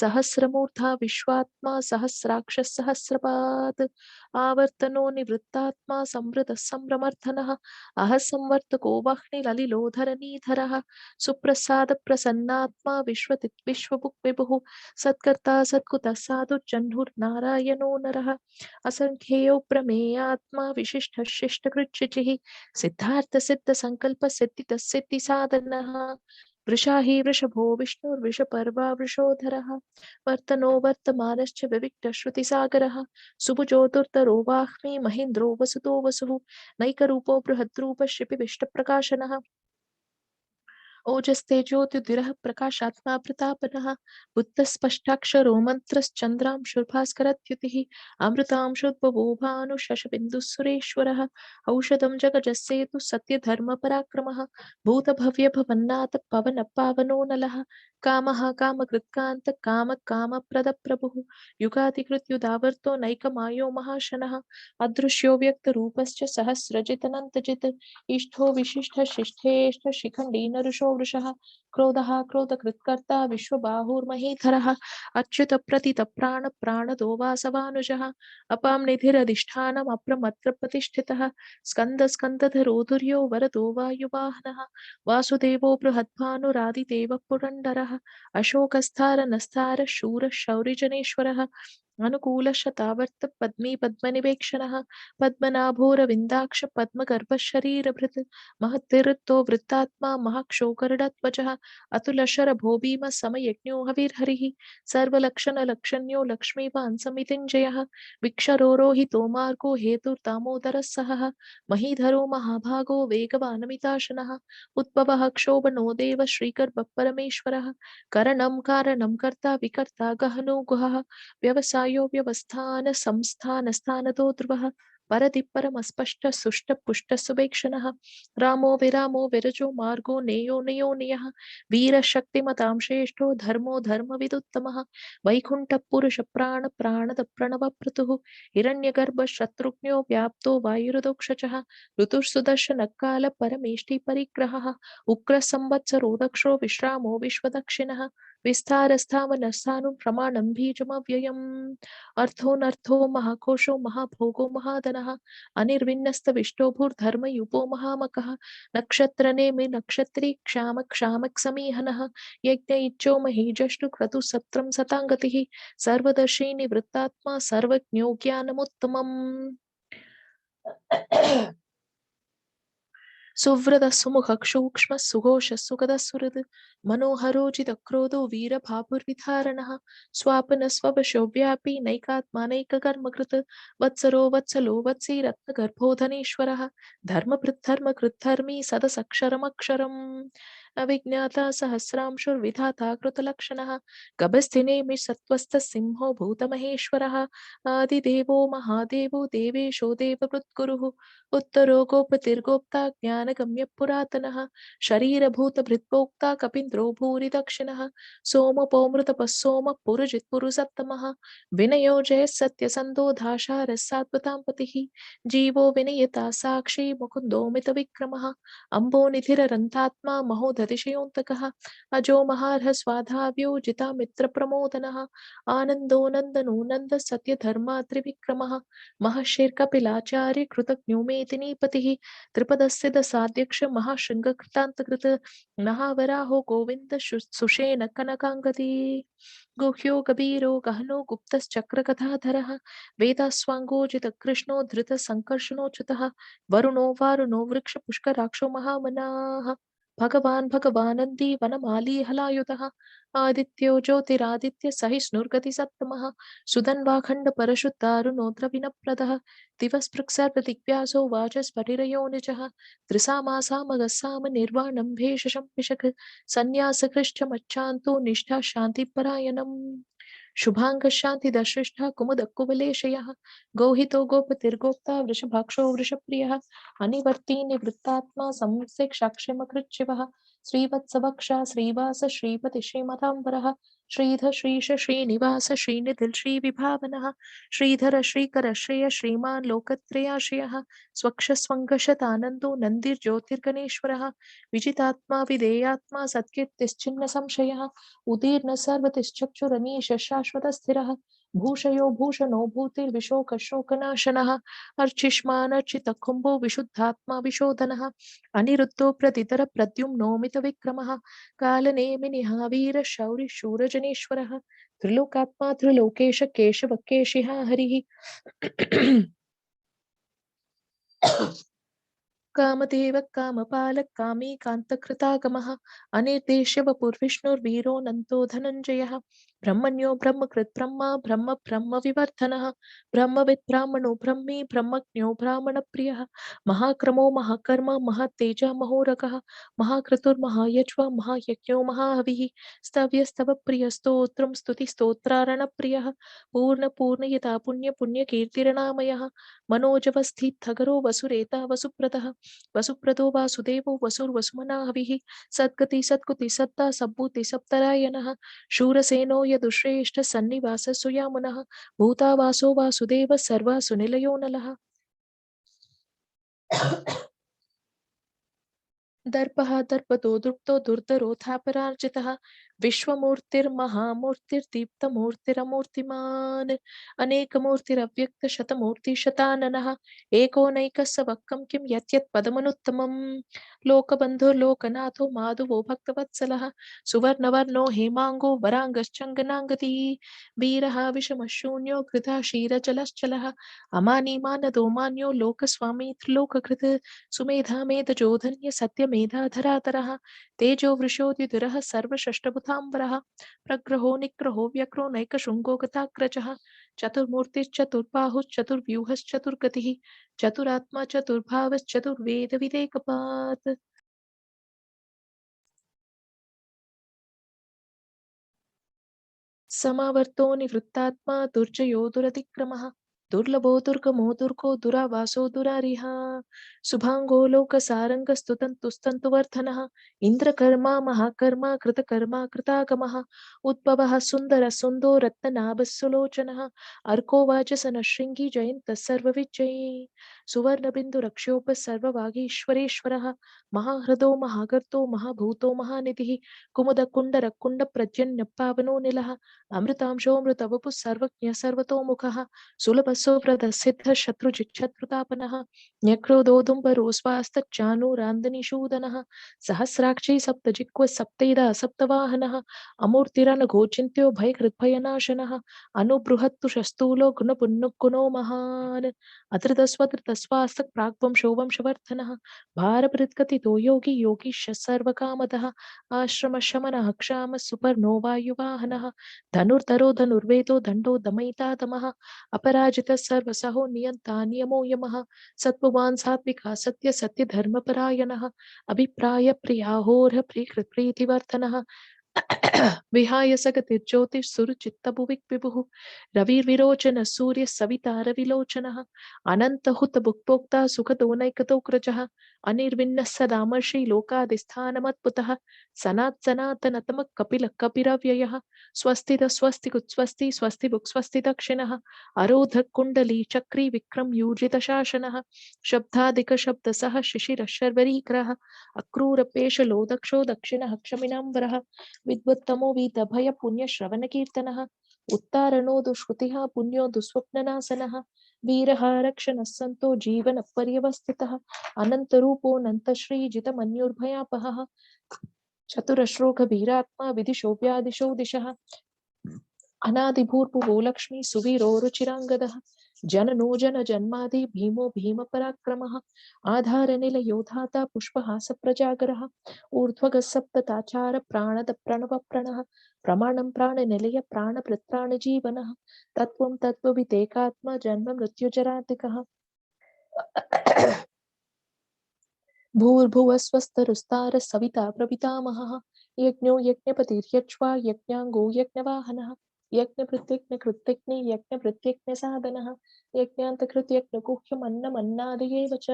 सहस्रमूर्धा विश्वात्मा सहस्राक्षः सहस्रपात् आवर्तनो निवृत्तात्मा संवृतः संभ्रमर्थनः अह संवर्तको वह्निललिलोधरनीधरः सुप्रसाद प्रसन्नात्मा विश्वतित् विश्वभुक् विभुः सत्कर्ता सत्कुतः साधुर्जह्नुर्नारायणो नरः असंख्येयो प्रमेयात्मा विशिष्ट शिष्टकृच्छिचिः सिद्धार्थ सिद्ध संकल्प सिद्धितः सिद्धि साधनः वृषा हि वृषभो विष्णुर्वृषपर्वा वृषोधरः वर्तनो वर्तमानश्च विविक्तश्रुतिसागरः सुभुजो दुर्धरो वाह्मी महेन्द्रो वसुतो वसुः नैकरूपो बृहद्रूपः शिपिविष्टप्रकाशनः ओजस्तेजोद्युतिरः प्रकाशात्मा प्रतापनः बुद्धस्पष्टाक्षरो मन्त्रश्चन्द्रांशुर्भास्करद्युतिः अमृतांशुद्भवो भानुशशबिन्दुः सुरेश्वरः औषधं जगजस्सेतु सत्यधर्मपराक्रमः भूतभव्यभवन्नाथ पवनपावनो नलः कामः कामकृत्कान्त कामकामप्रदप्रभुः युगादिकृत्युदावर्तो नैकमायो महाशनः अदृश्यो व्यक्तरूपश्च सहस्रजितनन्तजित् इष्टो विशिष्ट शिष्ठेष्ट शिखण्डी नरुषो वृषः क्रोधः क्रोधकृत्कर्ता विश्वबाहुर्महीधरः अच्युत प्रतित प्राण प्राणदो वासवानुजः अपां निधिरधिष्ठानम् अप्रमत्र प्रतिष्ठितः स्कन्द स्कन्दधरो धुर्यो वरदो वायुवाहनः वासुदेवो बृहद्भानुरादिदेवः पुरन्दरः अशोकस्थारनस्तार शूर शौरिजनेश्वरः अनुकूलशतावर्त पद्मी पद्मनिवेक्षणः पद्मनाभोरविन्दाक्ष पद्मगर्भशरीरभृत् महत्तिरुत्तो वृत्तात्मा महाक्षोकरडध्वजः अतुलशरभो भीम समयज्ञो हविर्हरिः सर्वलक्षणलक्षण्यो लक्ष्मीवान् समितिञ्जयः विक्षरोरोहितो मार्गो हेतुर्दामोदरः सहः महीधरो महाभागो वेगवानमिताशनः उद्भवः क्षोभनो देव श्रीगर्भः परमेश्वरः करणं कारणं कर्ता विकर्ता गहनो गुहः व्यवसायो व्यवस्थान संस्थान स्थानतो ध्रुवः परदिपरमस्पष्ट सुष्ट पुष्ट सुभेक्षणः रामो विरामो विरजो मार्गो नेयो नियो नियः वीरशक्तिमतां श्रेष्ठो धर्मो धर्मविदुत्तमः वैकुण्ठपुरुष प्राण प्राणद प्रणवप्रतुः हिरण्यगर्भ शत्रुघ्नो व्याप्तो वायुरदोक्षचः ऋतुसुदर्शनकाल परमेष्टि परिग्रहः उग्रसंवत्सरो दक्षो विश्रामो विश्वदक्षिणः विस्तारस्थावनस्थानं प्रमाणं बीजमव्ययम् अर्थोऽनर्थो महाकोशो महाभोगो महाधनः अनिर्विन्नस्तविष्टो भूर्धर्मयुपो महामकः नक्षत्रनेमि नक्षत्री क्षाम क्षामक समीहनः यज्ञ इच्छो महीजष्टु क्रतु सत्रं सताङ्गतिः सर्वदर्शी निवृत्तात्मा सर्वज्ञो ज्ञानमुत्तमम् सुव्रत सुमुख सूक्ष्म सुघोष सुगद सुहृद मनोहरोजित क्रोधो वीरभापुर्विधारणः स्वापन स्ववशो व्यापी नैकात्मानैककर्मकृत् वत्सरो वत्सलो वत्सी रत्नगर्भोधनेश्वरः धर्मभृद्धर्मकृद्धर्मी सदसक्षरमक्षरम् अविज्ञाता सहस्रांशुर्विधाता कृतलक्षणः गभस्थिनेमि सत्त्वस्थ सिंहो भूतमहेश्वरः आदिदेवो महादेवो देवेशो देववृत्कुरुः उत्तरो गोपतिर्गोप्ता ज्ञानगम्य पुरातनः शरीरभूतभृत्पोक्ता कपीन्द्रो भूरि दक्षिणः सोमपोमृतपः पुरुजित्पुरुसत्तमः विनयो जयः सत्यसन्धो धाशारस्सात्वतां पतिः जीवो विनयता साक्षी मुकुन्दो मितविक्रमः अम्बोनिधिररन्तात्मा महोदतिशयोऽन्तकः अजो महार्हस्वाधाव्यो जिता मित्रप्रमोदनः आनन्दो नन्दनो नन्द सत्यधर्मा महर्षिर्कपिलाचार्य कृतज्ञो मेदिनीपतिः त्रिपदस्य दशाध्यक्ष महाशृङ्गकृतान्तकृत महावराहो गोविन्द सुषेण कनकाङ्गदी गुह्यो कबीरो गहनो गुप्तश्चक्रकथाधरः वेदास्वाङ्गोजित कृष्णो धृत संकर्षणोच्युतः वरुणो वारुणो वृक्ष पुष्कराक्षो महामनाः भगवानन्दी वनमाली हलायुतः आदित्यो ज्योतिरादित्य सहिष्णुर्गति सत्तमः सुधन्वाखण्ड परशुद्धारुणो द्रविणप्रदः दिवस्पृक्सर्पदिग्व्यासो वाचस्फटिरयो निजः त्रिसामासामगस्साम निर्वाणं भेषजं पिशक सन्न्यासकृष्टमच्चान्तो निष्ठा शान्तिपरायणम् शुभांग शांति दशिष्ठा कुमुद कुवलेशयः गौहितो गोपतिर्गोप्ता वृषभाक्षो वृषप्रियः अनिवर्ती निवृत्तात्मा संसेक् साक्ष्यमकृच्छिवः श्रीवत्सवक्षा श्रीवास श्रीपति श्रीमतांबरः श्रीधर श्रीश श्रीनिवास श्रीनिधिल श्रीविभावनः श्रीधर श्रीकर श्रेय श्रीमान् लोकत्रयाश्रयः स्वक्षस्वङ्गशतानन्दो नन्दिर्ज्योतिर्गणेश्वरः विजितात्मा विधेयात्मा सत्कीर्तिश्चिन्न संशयः उदीर्न सर्वतिश्चक्षुरनीश शाश्वत स्थिरः भूषयो भूषणो भूतिर्विशोक शोकनाशनः अर्चिष्मानर्चित कुम्भो विशुद्धात्मा विशोधनः अनिरुद्धो प्रतितर प्रद्युम्नो मित विक्रमः कालनेमिनिः वीर शौरि शूरजनेश्वरः त्रिलोकात्मा त्रिलोकेश केशव केशिः हरिः कामदेव कामपालक कामी कांतकृतागमः अनिर्देश्य वपुर्विष्णुर्वीरो नन्तो धनञ्जयः ब्रह्मण्यो ब्रह्मकृत् ब्रह्मा ब्रह्म ब्रह्म विवर्धनः ब्रह्मविद् ब्राह्मणो ब्रह्मी ब्रह्मज्ञो ब्राह्मणप्रियः महाक्रमो महाकर्म महत्तेजः महोरगः महाक्रतुर्महायज्वा महायज्ञो महाहविः स्तव्यस्तव प्रियस्तोत्रं स्तुतिस्तोत्रारणप्रियः पूर्णपूर्णयता पुण्य पुण्यकीर्तिरनामयः मनोजवस्थितगरो वसुरेता वसुप्रदः वसुप्रदो वासुदेवो वसुर्वसुमनाहविः सद्गति सत्कुति सत्ता सब्बूति सप्तरायणः शूरसेनो यदुश्रेष्ठ सन्निवास सुयामुनः भूतावासो वासुदेव सर्वासु निलयो नलः दर्पः दर्पतो दृप्तो दुर्धरोऽथापरार्जितः विश्वमूर्तिर्महामूर्तिर्दीप्तमूर्तिरमूर्तिमान् अनेकमूर्तिरव्यक्त शतमूर्तिशताननः एकोनैकस्सवक्कं किं यत् पदमनुत्तमम् लोकबन्धुर्लोकनाथो माधवो भक्तवत्सलः सुवर्णवर्णो हेमाङ्गो वराङ्गश्चङ्गनाङ्गदी वीरः विषमशून्यो घृता क्षीरजलश्चलः अमानी मानदो मान्यो लोकस्वामी त्रिलोककृत् सुमेधा मेधजोधन्य सत्यमेधाधरातरः तेजो वृषोद्युतिरः सर्वषष्ठभुताम्बरः प्रग्रहो निग्रहो व्यग्रो नैकशृङ्गो गताग्रजः चतुर्मूर्तिश्चतुर्बाहुश्चतुर्व्यूहश्चतुर्गतिः चतुरात्मा चतुर्भावश्चतुर्वेदविदेकपात् समावर्तो निवृत्तात्मा दुर्जयो दुरतिक्रमः दुर्लभो दुर्गमो दुर्गो दुरावासो दुरारिहा शुभांगो लोकसारङ्गस्तुतन्तुस्तन्तुवर्धनः इन्द्रकर्मा महाकर्मा कृतकर्मा कृतागमः उद्भवः सुन्दर सुन्दो रत्ननाभस्सुलोचनः अर्कोवाच सनशृङ्गी जयन्तः सर्वविजयी सुवर्णबिन्दुरक्षोपः सर्ववागीश्वरेश्वरः महाहृदो महागर्तो महाभूतो महानिधिः कुमुदकुण्डरकुण्डप्रजन्यपावनो निलः अमृतांशोऽमृतवपुः सर्वज्ञः सर्वतोमुखः सुलभसुप्रदसिद्धः शत्रुजिच्छत्रुतापनः न्यक्रोधोदुम्बरोस्वास्तच्चानूरान्दनिषूदनः सहस्राक्षी सप्तजिह्वः सप्तैदा सप्तवाहनः अमूर्तिरनघोचिन्त्यो भयकृद्भयनाशनः अनुबृहत्तु शस्तूलो गुणपुण्युः महान् अधृतस्वधृतस्वास्तक् प्राग्वंशो वंशवर्धनः भारभृत्कथितो योगी योगीश सर्वकामदः आश्रमशमनः क्षामः सुपर्णो वायुवाहनः धनुर्धरो धनुर्वेदो दण्डो दमयिता दमः अपराजितः सर्वसहो नियन्ता नियमो यमः सत्त्ववान् सात्विकः सत्य सत्यधर्मपरायणः अभिप्राय प्रियाहोर्ह प्रीतिवर्धनः विहाय सगतिर्ज्योतिः सुरचित्तभुविक् विभुः रविर्विरोचन सूर्य सविता रविलोचनः अनन्तहुत भुक्तोक्ता सुखदोनैकतोऽग्रजः अनिर्विण्णः सदामर्षि लोकाधिष्ठानमद्भुतः सनातनतमः कपिलः कपिरव्ययः स्वस्तिद स्वस्तिकुत्स्वस्ति स्वस्तिभुक् स्वस्ति दक्षिणः अरोधः कुण्डली चक्री विक्रम यूजितशासनः शब्दादिकशब्दसः शिशिरः शर्वरीकरः अक्रूरपेशलो दक्षो दक्षिणः क्षमिनाम्बरः विद्वत्तमो वीतभय पुण्यश्रवणकीर्तनः उत्तारणो दुष्कृतिः पुण्यो दुःस्वप्ननाशनः वीरः रक्षणः सन्तो जीवनपर्यवस्थितः अनन्तरूपोऽनन्तश्रीजितमन्युर्भयापहः चतुरश्लोकवीरात्मा विदिशो व्यादिशो दिशः अनादिभूर्भुवो लक्ष्मी सुवीरो रुचिराङ्गदः जननो जनजन्मादि भीमो भीमपराक्रमः आधारनिलयो धाता पुष्पहासप्रजागरः ऊर्ध्वगः सप्तताचार प्राणद प्रणवप्रणः प्रमाणं प्राणनिलय प्राणभृत्प्राणजीवनः तत्त्वं तत्त्वविदेकात्मा जन्म मृत्युजराधिकः भूर्भुवः स्वस्तरुस्तारः सविता प्रपितामहः यज्ञो यज्ञपतिर्यक्ष्वा यज्ञाङ्गो यज्ञवाहनः यज्ञभृत्यज्ञकृत्यज्ञे यज्ञभृत्यज्ञसाधनः यज्ञान्तकृत्यज्ञगुह्यमन्नमन्नादयेव च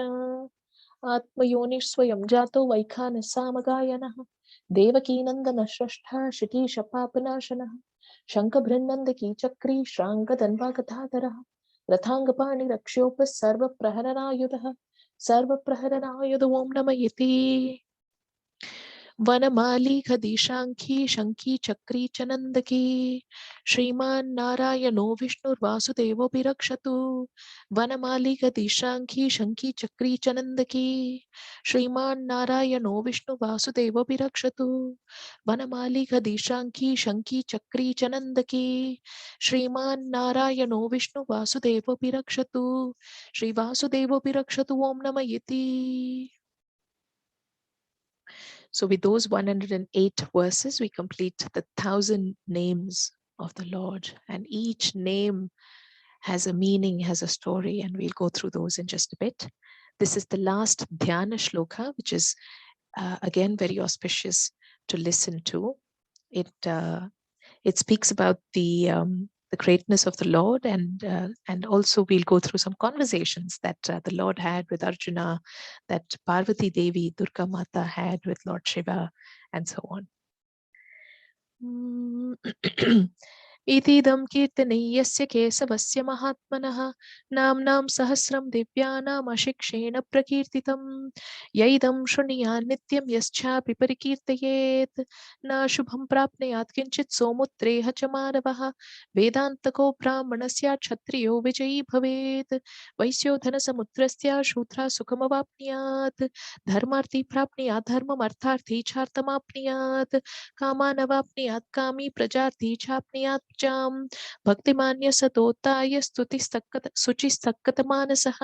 आत्मयोनिस्वयं जातो वैखानः सामगायनः देवकीनन्दनः श्रेष्ठः शिटीशपापनाशनः शङ्खभृन्नन्दकी चक्री श्राङ्गदन्वागधाधरः रथाङ्गपाणिरक्ष्योपः सर्वप्रहरणायुधः सर्वप्रहरणायुध ओं नमः इति वनमाली खदीशांखी शंखी चक्री चनंदकी श्रीमान नारायणो विष्णुर्वासुदेवोऽभिरक्षतु वनमाली खदीशांखी शंखी चक्री चनंदकी श्रीमान नारायणो विष्णुर्वासुदेवोऽभिरक्षतु वनमाली खदीशांखी शंखी चक्री चनंदकी श्रीमान नारायणो विष्णुर्वासुदेवोऽभिरक्षतु श्रीवासुदेवोऽभिरक्षतु ओं नमः इति. So with those 108 verses, we complete the 1,000 names of the Lord, and each name has a meaning, has a story, and we'll go through those in just a bit. This is the last Dhyana Shloka, which is again very auspicious to listen to. It speaks about the greatness of the Lord, and also we'll go through some conversations that the Lord had with Arjuna, that Parvati Devi, Durga Mata had with Lord Shiva, and so on. इतीदं कीर्तनीयस्य केशवस्य महात्मनः नाम्नां सहस्रं दिव्यानाम् अशिक्षेण प्रकीर्तितं यैदं शृणुयात् नित्यं यश्चापि परिकीर्तयेत् न शुभं प्राप्नुयात् किञ्चित् सोमुत्रेह च मानवः वेदान्तको ब्राह्मणस्य क्षत्रियो विजयी भवेत् वैश्यो धनसमुद्रस्य शूद्रः सुखमवाप्नुयात् धर्मार्थी प्राप्नुयात् धर्मम् अर्थार्थी चार्थमाप्नुयात् कामानवाप्नुयात् कामी प्रजार्थी चाप्नुयात् भक्तिमान्य सतोत्ताय शुचिस्तक्कतमानसः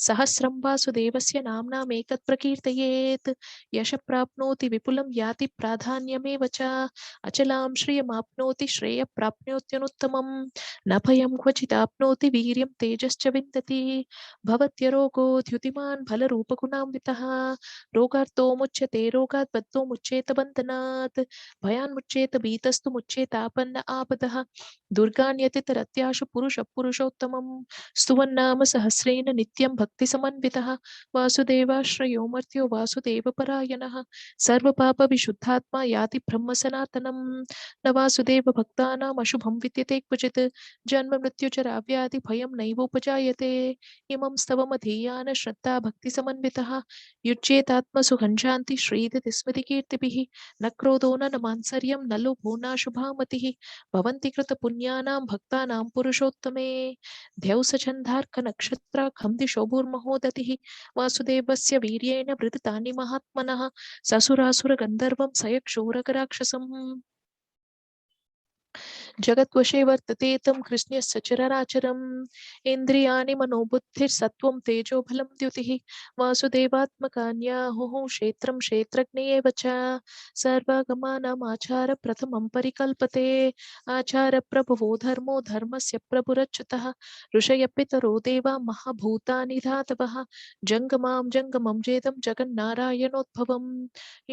सहस्रं वासुदेवस्य नाम्नाम् एतत् प्रकीर्तयेत् यश प्राप्नोति विपुलं याति प्राधान्यमेव च अचलां श्रियमाप्नोति श्रेय प्राप्नोत्यनुत्तमं न भयं क्वचिदाप्नोति वीर्यं तेजश्च विन्दति भवत्यरोगो द्युतिमान् फलरूपगुणान्वितः रोगार्तो मुच्यते रोगात् बद्धो मुच्येत बन्धनात् भयान् मुच्येत भीतस्तु मुच्येतापन्न आपदः दुर्गान्यतितरत्याशु पुरुष पुरुषोत्तमं स्तुवन्नाम सहस्रेण नित्यं भक्तिसमन्वितः वासुदेवाश्रयो मर्त्यो वासुदेवपरायणः सर्वपापविशुद्धात्मा याति ब्रह्म सनातनं न वासुदेव भक्तानाम् अशुभं विद्यते क्वचित् जन्म मृत्युचराव्याधि भयं नैवोपजायते इमं स्तवमधीयान श्रद्धा भक्तिसमन्वितः युज्येतात्मसु घञ्जान्ति श्रीदिति स्मृतिकीर्तिभिः न क्रोधो न मात्सर्यं न लोभो न शुभा मतिः भवन्ति कृतपुण्यानां भक्तानां पुरुषोत्तमे द्यौसछन्दार्कनक्षत्राखं दिशोभुर्महोदतिः वासुदेवस्य वीर्येण वृदितानि महात्मनः ससुरासुरगन्धर्वं सयक्षोरकराक्षसम् जगद्वशे वर्तते तं कृष्णस्य चरराचरम् इन्द्रियाणि मनोबुद्धिर्सत्त्वं तेजो बलं द्युतिः वासुदेवात्मकान्याहुः क्षेत्रं क्षेत्रज्ञ एव च सर्वागमानामाचार प्रथमं परिकल्पते आचारप्रभवो धर्मो धर्मस्य प्रभुरच्युतः ऋषयः पितरो देवा महाभूतानि धातवः जङ्गमां जङ्गमं जेदं जगन्नारायणोद्भवम्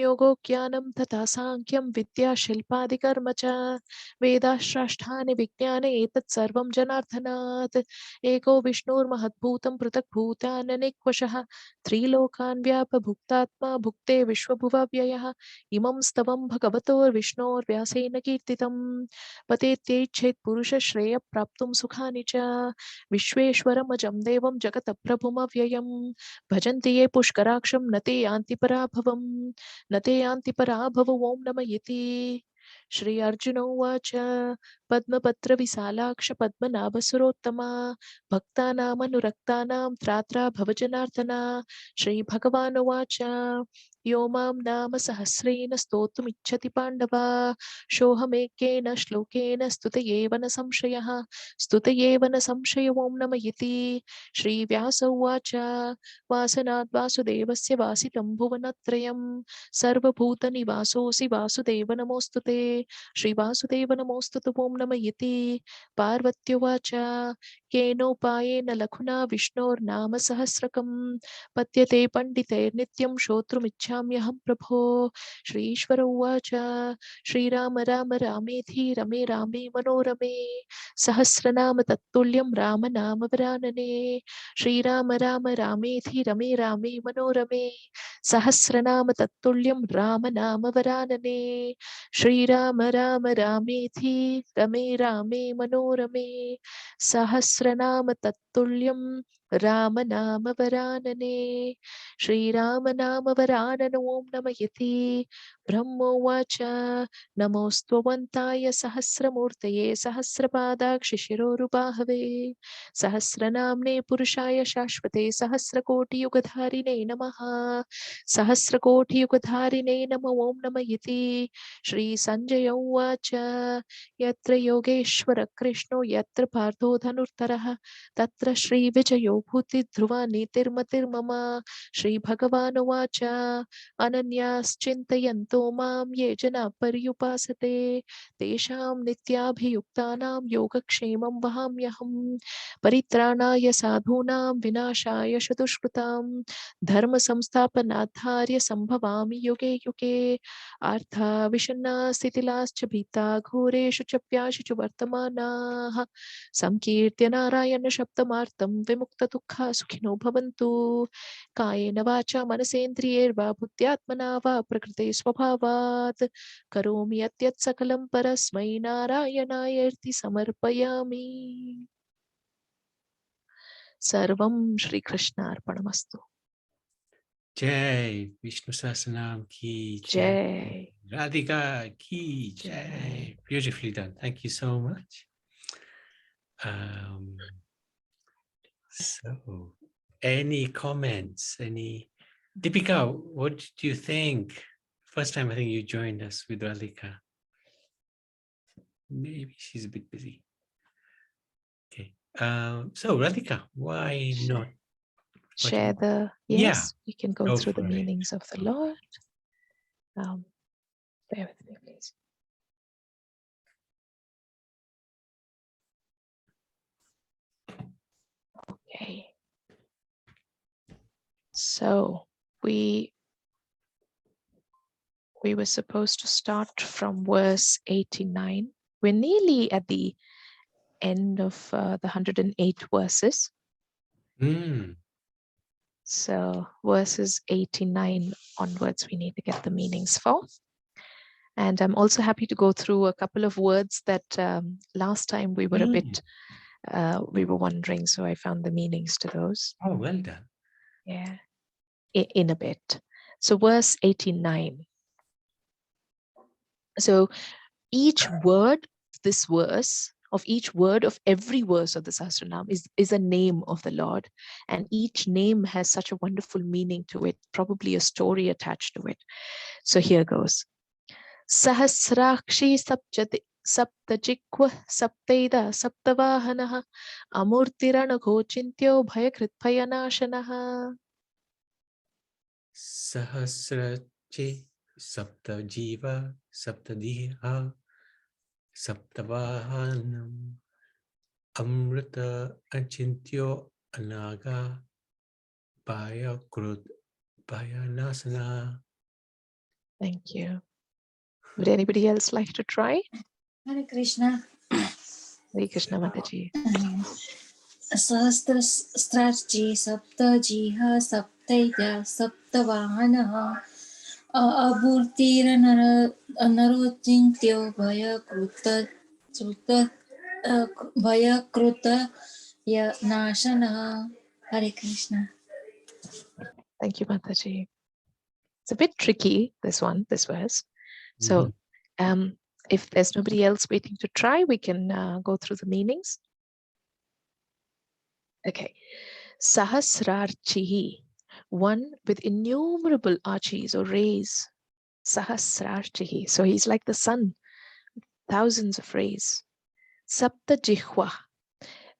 योगो ज्ञानं तथा साङ्ख्यं विद्या शिल्पादिकर्म च वेदाश्राष्टानि विज्ञाने एतत् सर्वं जनार्दनात् एको विष्णुर्महद्भूतं पृथक् भूताननेकवशः त्रिलोकान् व्यापभुक्तात्मा भुक्ते विश्वभुवव्ययः इमं स्तवं भगवतोर्विष्णोर्व्यासेन कीर्तितं पतेत्यैच्छेत् पुरुषश्रेयः प्राप्तुं सुखानि च विश्वेश्वरमजं देवं जगतप्रभुमव्ययं भजन्ति ये पुष्कराक्षं न ते यान्ति पराभवं न ते यान्ति पराभव ॐ नमः इति श्री अर्जुन उवाच पद्मपत्रविशालाक्ष पद्मनाभसुरोत्तमा भक्तानामनुरक्तानां त्रात्रा भवजनार्दना श्रीभगवानुवाच यो मां नाम सहस्रेण स्तोतुमिच्छति पाण्डवा सोऽहमेकेन श्लोकेन स्तुतयेव न संशयः स्तुतयेव न संशय ॐ नमः इति श्रीव्यास उवाच वासनाद् वासुदेवस्य वासितं भुवनत्रयं सर्वभूतनिवासोऽसि वासुदेव नमोऽस्तु ते श्रीवासुदेव नमोऽस्तु ते ॐ नमः इति पार्वत्युवाच केनोपायेन लघुना विष्णोर्नाम सहस्रकं पद्यते पण्डितैर्नित्यं श्रोतुमिच्छाम्यहं प्रभो श्रीश्वर उवाच श्रीराम राम रामेति रमे रामे मनोरमे सहस्रनाम तत्तुल्यं राम नाम वरानने श्रीराम राम रामेति रमे रामे मनोरमे सहस्रनाम तत्तुल्यं राम नाम वरानने श्रीराम राम रामेति रमे रामे मनोरमे सहस्रनाम तत्तुल्यं राम नाम वरानने श्रीराम नाम वरानन ॐ नमः इति ब्रह्मोवाच नमोऽस्त्वन्ताय सहस्रमूर्तये सहस्रपादाक्षिशिरोरुबाहवे सहस्रनाम्ने पुरुषाय शाश्वते सहस्रकोटियुगधारिणे नमः सहस्रकोटियुगधारिणे नमो ॐ नमः इति श्रीसञ्जय उवाच यत्र योगेश्वर कृष्णो यत्र पार्थो धनुर्धरः तत्र श्रीविजयो भूतिध्रुवा नीतिर्मतिर्मम श्रीभगवानुवाच अनन्याश्चिन्तयन्तो मां ये जना पर्युपासते तेषां नित्याभियुक्तानां योगक्षेमं वहाम्यहम् परित्राणाय साधूनां विनाशाय चतुष्कृतां धर्म संस्थापनार्थाय संभवामि युगे युगे आर्था विषण्णा स्थितिलाश्च भीता घोरेषु च प्याशिषु वर्तमानाः संकीर्त्य नारायण शब्दमार्तं विमुक्तदुःखा सुखिनो भवन्तु कायेन वाचा मनसेन्द्रियैर्वा बुद्ध्यात्मना वा प्रकृते स्वभावात् करोमि यत् सकलं परस्मै नारायणायेति समर्पयामि सर्वं श्रीकृष्णार्पणमस्तु Jai Vishnu Sahasranam ki jai. जय Radhika ki jai. Jai. Beautifully done. Thank you so much. So, any comments? Any? Deepika, what do you think? First time I think you joined us with Radhika. Maybe she's a bit busy. Okay. So Radhika, why not? share the yes you can go through the meanings of the Lord. Bear with me please. Okay, so we were supposed to start from verse 89 We're nearly at the end of the 108 verses. So verses 89 onwards, we need to get the meanings for. And I'm also happy to go through a couple of words that last time we were a bit, we were wondering. So I found the meanings to those. Oh, well done. Yeah, in a bit. So verse 89. So each word, this verse, of each word of every verse of the Sahasranam is a name of the Lord. And each name has such a wonderful meaning to it, probably a story attached to it. So here goes. Sahasrakshi saptajikva saptaida saptavahanaha amurtirana gochintyo bhayakritpayanashanaha. Sahasrachi sapta jiva saptadiha saptavahanam amrita achintyo anaga bhayakrut bhayanasana. Thank you. Would anybody else like to try? Hare Krishna. Hare Krishna Mataji. Sahasrasrajji saptajiha saptaida saptavahanaha abhurtira narotintyo bhayakruta ya nashanaha. Hare Krishna. Thank you, Mataji. It's a bit tricky, this verse. So if there's nobody else waiting to try, we can go through the meanings. Okay. Sahasrarchihi, one with innumerable arches or rays. Sahasrarchihi. So he's like the sun, thousands of rays. Saptajihwa.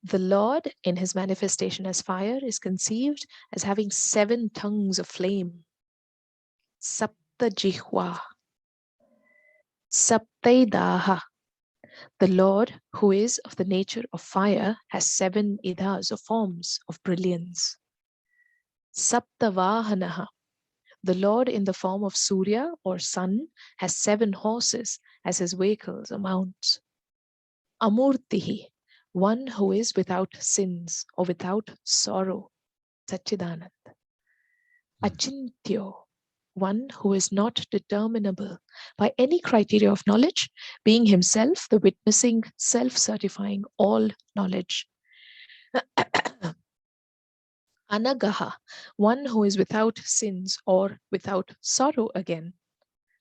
The Lord, in his manifestation as fire, is conceived as having 7 tongues of flame. Saptajihwa. Saptaidaha. The Lord, who is of the nature of fire, has 7 idhas or forms of brilliance. Saptavahanaha. The Lord in the form of Surya or sun has 7 horses as his vehicles or mounts. Amurtihi. One who is without sins or without sorrow. Satchidanand. Achintyo. One who is not determinable by any criteria of knowledge, being himself the witnessing, self-certifying all knowledge. Anagaha, one who is without sins or without sorrow again.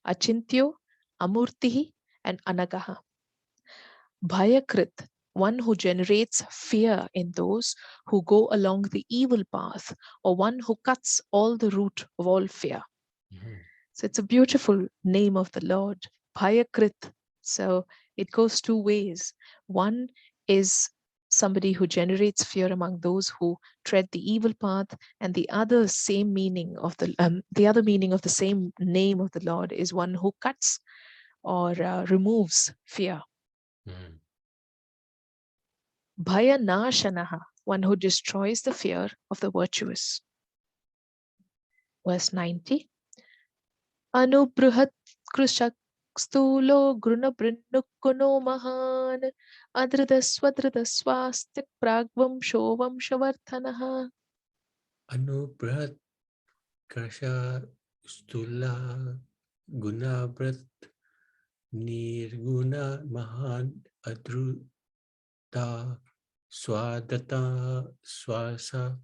Achintyo, Amurtihi, and Anagaha. Bhayakrit, one who generates fear in those who go along the evil path, or one who cuts all the root of all fear. So it's a beautiful name of the Lord, Bhayakrit. So it goes 2 ways. One is somebody who generates fear among those who tread the evil path, and the other same meaning of the other meaning of the same name of the Lord is one who cuts or removes fear. Bhayanashanaha, one who destroys the fear of the virtuous. Verse 90. Anubruhat krishak stulo grunabrinnukuno mahan adridaswadridaswastik pragvam shovam shavarthanaha. Anubrat kasha stula gunabrat nirguna mahan adruta swadata swasa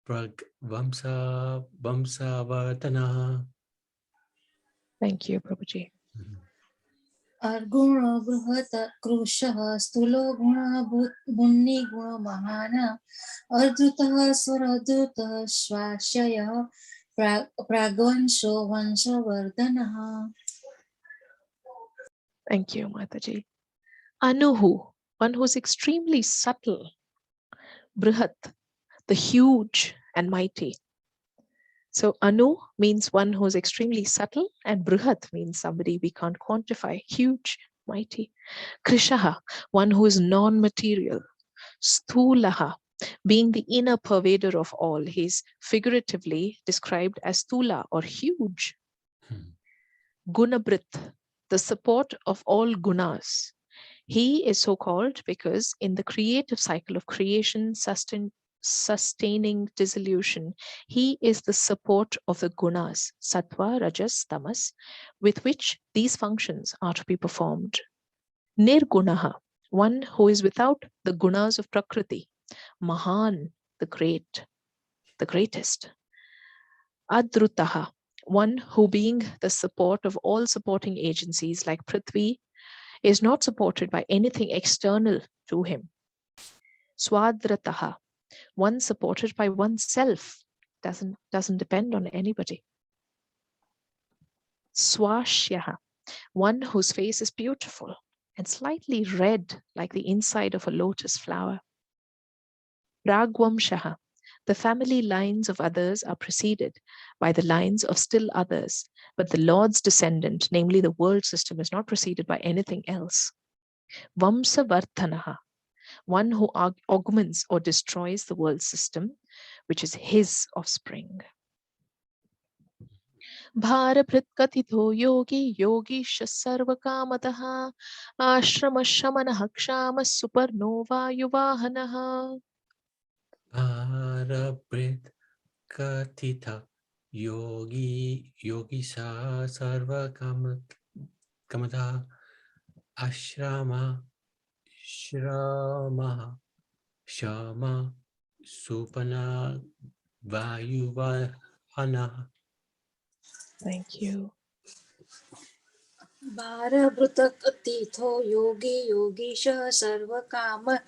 pragvamsa vamsavatana. Thank you, Prabhuji. Arguna bruhata krushaha stulo guna bunni guna mahana ardutaha swaradutaha swashaya pragvansho vanshavardhanaha. Thank you, Mataji. Anuhu, one who's extremely subtle. Brihat, the huge and mighty. So Anu means one who's extremely subtle, and Brihat means somebody we can't quantify, huge, mighty. Krishaha, one who is non-material. Sthulaha, being the inner pervader of all. He's figuratively described as Stula or huge. Gunabrit, the support of all gunas. He is so called because in the creative cycle of creation, sustaining dissolution, he is the support of the gunas, sattva, rajas, tamas, with which these functions are to be performed. Nirgunaha, one who is without the gunas of Prakriti. Mahan, the great, the greatest. Adrutaha, one who being the support of all supporting agencies like Prithvi, is not supported by anything external to him. Swadrataha, one supported by oneself, doesn't depend on anybody. Swashyaha, one whose face is beautiful and slightly red like the inside of a lotus flower. Ragwamshaha, the family lines of others are preceded by the lines of still others, but the Lord's descendant, namely the world system, is not preceded by anything else. Vamsavardhanaha, one who augments or destroys the world system, which is his offspring. Bharapritkathito yogi yogisha sarvakamataha ashrama shamanah kshama supernova yuvahanaha. Bharaprit Katha yogi sa sarva kamata ashrama shrama shama supana vayuvahana. Thank you. भारभृतकथितो Yogi Yogish सर्वकामदः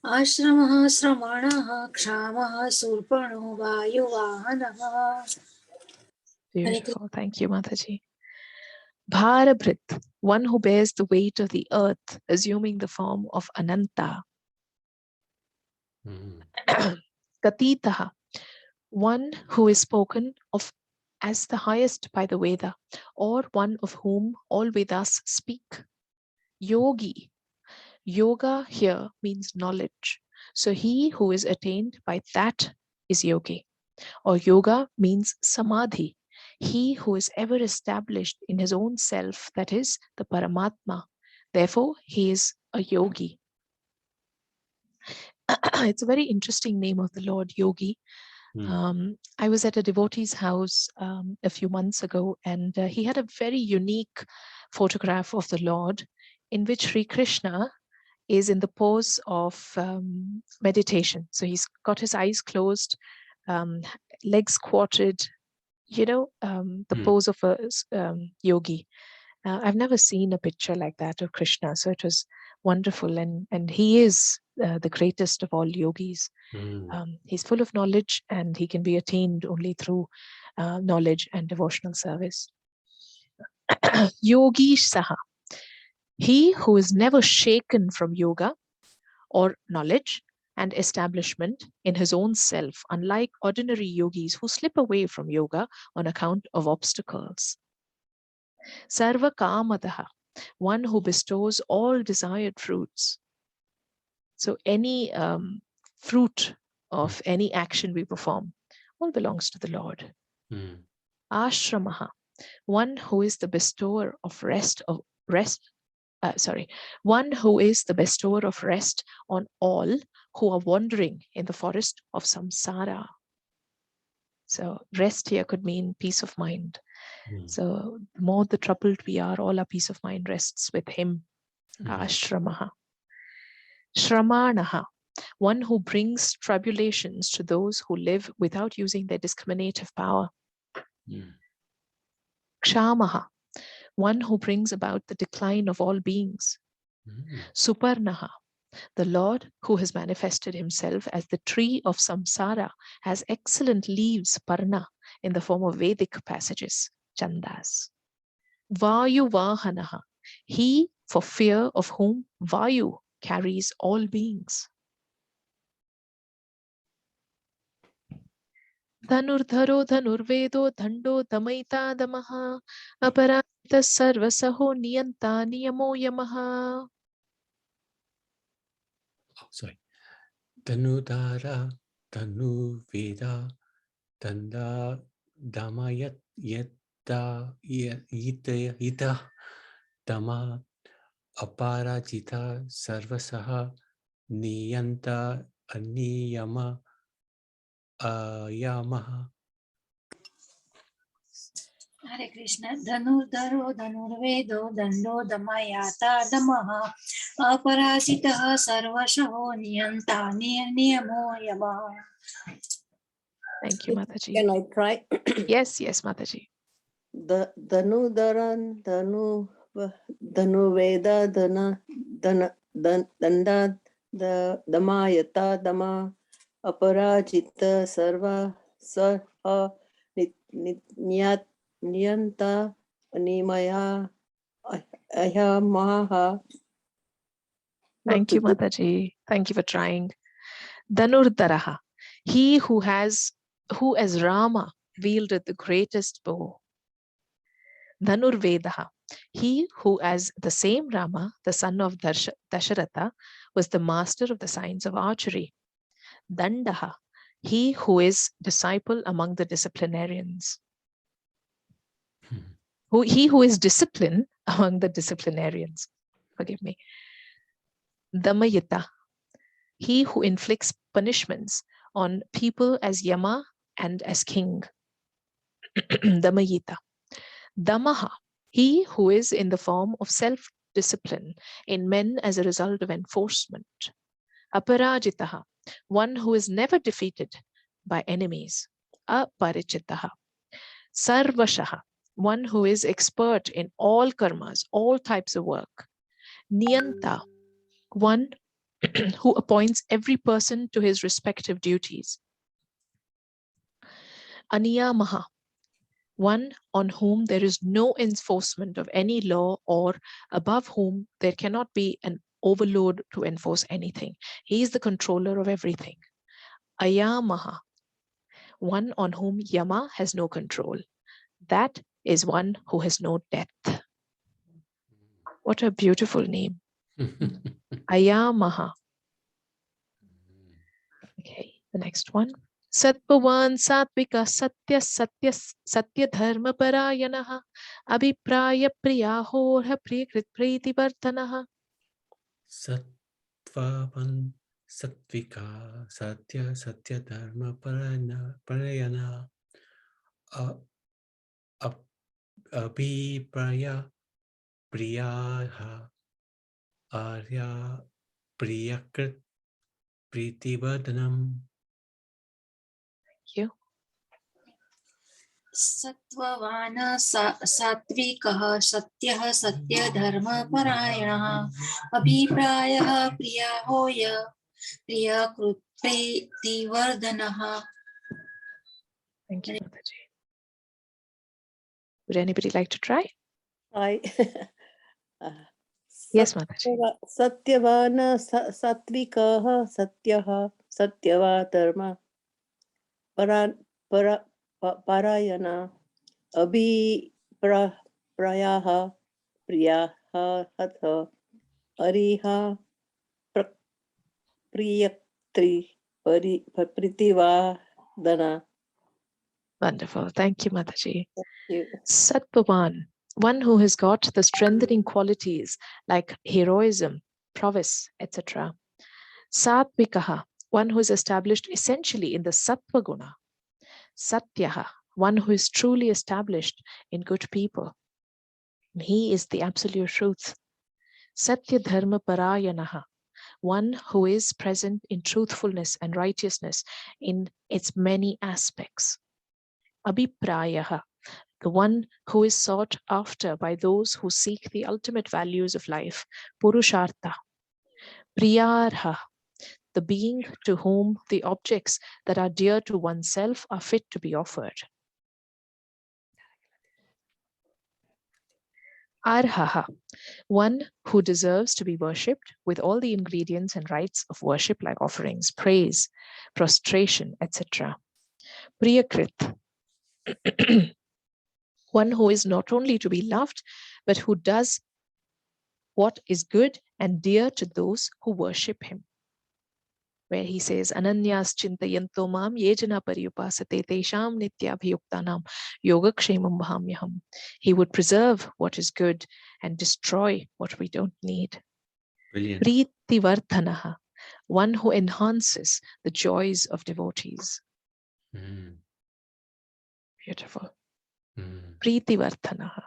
आश्रमः श्रमणः क्षामः शूर्पणो वायुवाहनः. Beautiful. Thank you, Mataji. Bharabhrit, one who bears the weight of the earth, assuming the form of Ananta. Katitaha, one who is spoken of as the highest by the Veda, or one of whom all Vedas speak. Yogi. Yoga here means knowledge. So he who is attained by that is yogi. Or yoga means samadhi. He who is ever established in his own self, that is the Paramatma. Therefore, he is a yogi. It's a very interesting name of the Lord, Yogi. I was at a devotee's house a few months ago, and he had a very unique photograph of the Lord in which Sri Krishna is in the pose of meditation. So he's got his eyes closed, legs squatted, the pose of a yogi. I've never seen a picture like that of Krishna, so it was wonderful. And he is the greatest of all yogis. He's full of knowledge, and he can be attained only through knowledge and devotional service. Yogi Saha, he who is never shaken from yoga or knowledge and establishment in his own self, unlike ordinary yogis who slip away from yoga on account of obstacles. Sarva Kamadaha, one who bestows all desired fruits. So any fruit of any action we perform all belongs to the Lord. Ashramaha, one who is the bestower of one who is the bestower of rest on all who are wandering in the forest of samsara. So rest here could mean peace of mind. So the more the troubled we are, all our peace of mind rests with him. Ashramaha. Shramanaha, one who brings tribulations to those who live without using their discriminative power. Kshamaha, one who brings about the decline of all beings. Suparnaha, the Lord who has manifested himself as the tree of samsara has excellent leaves, parna, in the form of Vedic passages, chandas. Vayu Vahanaha, he for fear of whom Vayu carries all beings. Dhanurdharo dhanurvedo dhando damaita damaha aparanta sarvasaho niyanta niyamo yamaha. Dhanudara Dhanuveda Danda Damayat Yet ita Dama Aparajita Sarvasaha Niyanta Aniyama Ayamaha. Hare Krishna. Dhanurdharo dhanurvedo dando damayata damaha aparajitaha sarvashaho niyanta niyamo yamaha. Thank you, Mataji. Can I try? Yes, yes, Mataji. Dhanudaran, Dhanuveda, Danda, Damayata, Dama, Aparajita, Sarva, Saha, Niyanta, Animaya, Ayamaha. Thank you, Mataji. Thank you for trying. Dhanurdharaha, he who as Rama wielded the greatest bow. Dhanurvedaha, he who as the same Rama, the son of Dasharatha, was the master of the science of archery. Dandaha, he who is disciple among the disciplinarians. He who is disciplined among the disciplinarians. Forgive me. Damayita, he who inflicts punishments on people as Yama and as king. Damayita. Damaha, he who is in the form of self-discipline in men as a result of enforcement. Aparajitaha, one who is never defeated by enemies. Aparichitaha. Sarvashaha, one who is expert in all karmas, all types of work. Niyanta, one who appoints every person to his respective duties. Aniyamaha, one on whom there is no enforcement of any law or above whom there cannot be an overload to enforce anything. He is the controller of everything. Ayamaha, one on whom Yama has no control. That is one who has no death. What a beautiful name. Ayamaha. Okay, the next one. Satpavan Satvika Satya Dharma Parayanaha Abhipraya Priyahorha Priyakrit Priti Vartanaha. Sattvavan Sattvika Satya Dharma Parayana Abhipraya Priyaha Arya Priyakrit Pritivardhanam. Thank you. Sattvavana Satvikah Satyah Satya Dharma Parayana Abhiprayah Priyahoya Priyakruti Vardhanaha. Thank you, Mataji. Would anybody like to try? Yes, Mataji. Satyavana Satvikaha Satyaha Satyava Dharma Parayana Prayaha Priyaha Hatha Ariha Priyaktri Pritivadana. Wonderful. Thank you, Mataji. Thank you. Sattvavan, one who has got the strengthening qualities like heroism, prowess, etc. Satvikaha, one who is established essentially in the Sattva Guna. Satyaha, one who is truly established in good people. He is the absolute truth. Satya Dharma Parayanaha, one who is present in truthfulness and righteousness in its many aspects. Abhiprayaha, the one who is sought after by those who seek the ultimate values of life. Purushartha. Priyarha, the being to whom the objects that are dear to oneself are fit to be offered. Arhaha, one who deserves to be worshipped with all the ingredients and rites of worship like offerings, praise, prostration, etc. Priyakrit, one who is not only to be loved, but who does what is good and dear to those who worship him. where he says, Ananyas chintayanto mam yejana paryupasate tesham nityabhiyuktanam yogakshemam bhamyaham. He would preserve what is good and destroy what we don't need. Brilliant. Priti vardhanaha, one who enhances the joys of devotees. Mm, Beautiful. mm. Priti vardhanaha.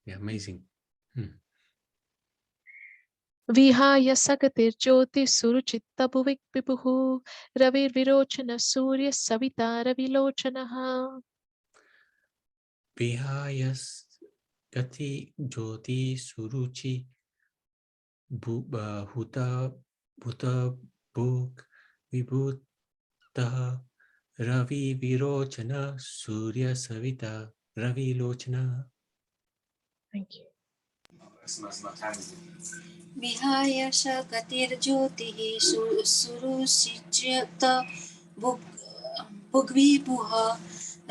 Yeah, amazing. Mm. Vihaya sagatir jyoti suruchitta bhuvik vipuhu ravir virochana surya savita ravilochanaha. Vihayas gati jyoti suruchi huta bhuta bhuk vibhuta ravi virochana surya savita ravi lochana. Thank you. विहाय स गतिर्ज्योतिः सुरुचिर्यत भुग्विभुः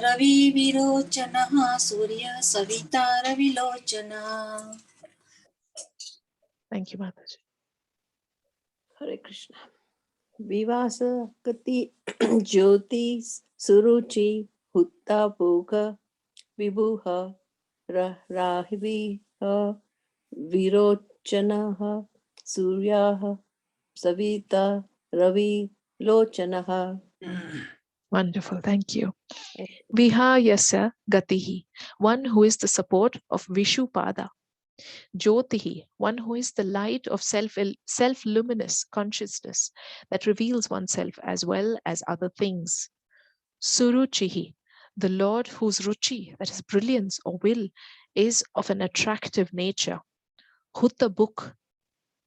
रविविरोचनः सूर्यः Savita रविलोचनः. Thank you, Mataji. Hare Krishna. Vivasa Kati Jyoti Suruchi Hutta Bhoga Vibhuha Rahiviha Virochanaha Suryaha Savita Ravi Lochanaha. Wonderful. Thank you. Vihayasa gatihi, one who is the support of Vishupada. Jyotihi, one who is the light of self-luminous consciousness that reveals oneself as well as other things. Suruchihi, the Lord whose ruchi, that is brilliance or will, is of an attractive nature. Hutta Bhuk,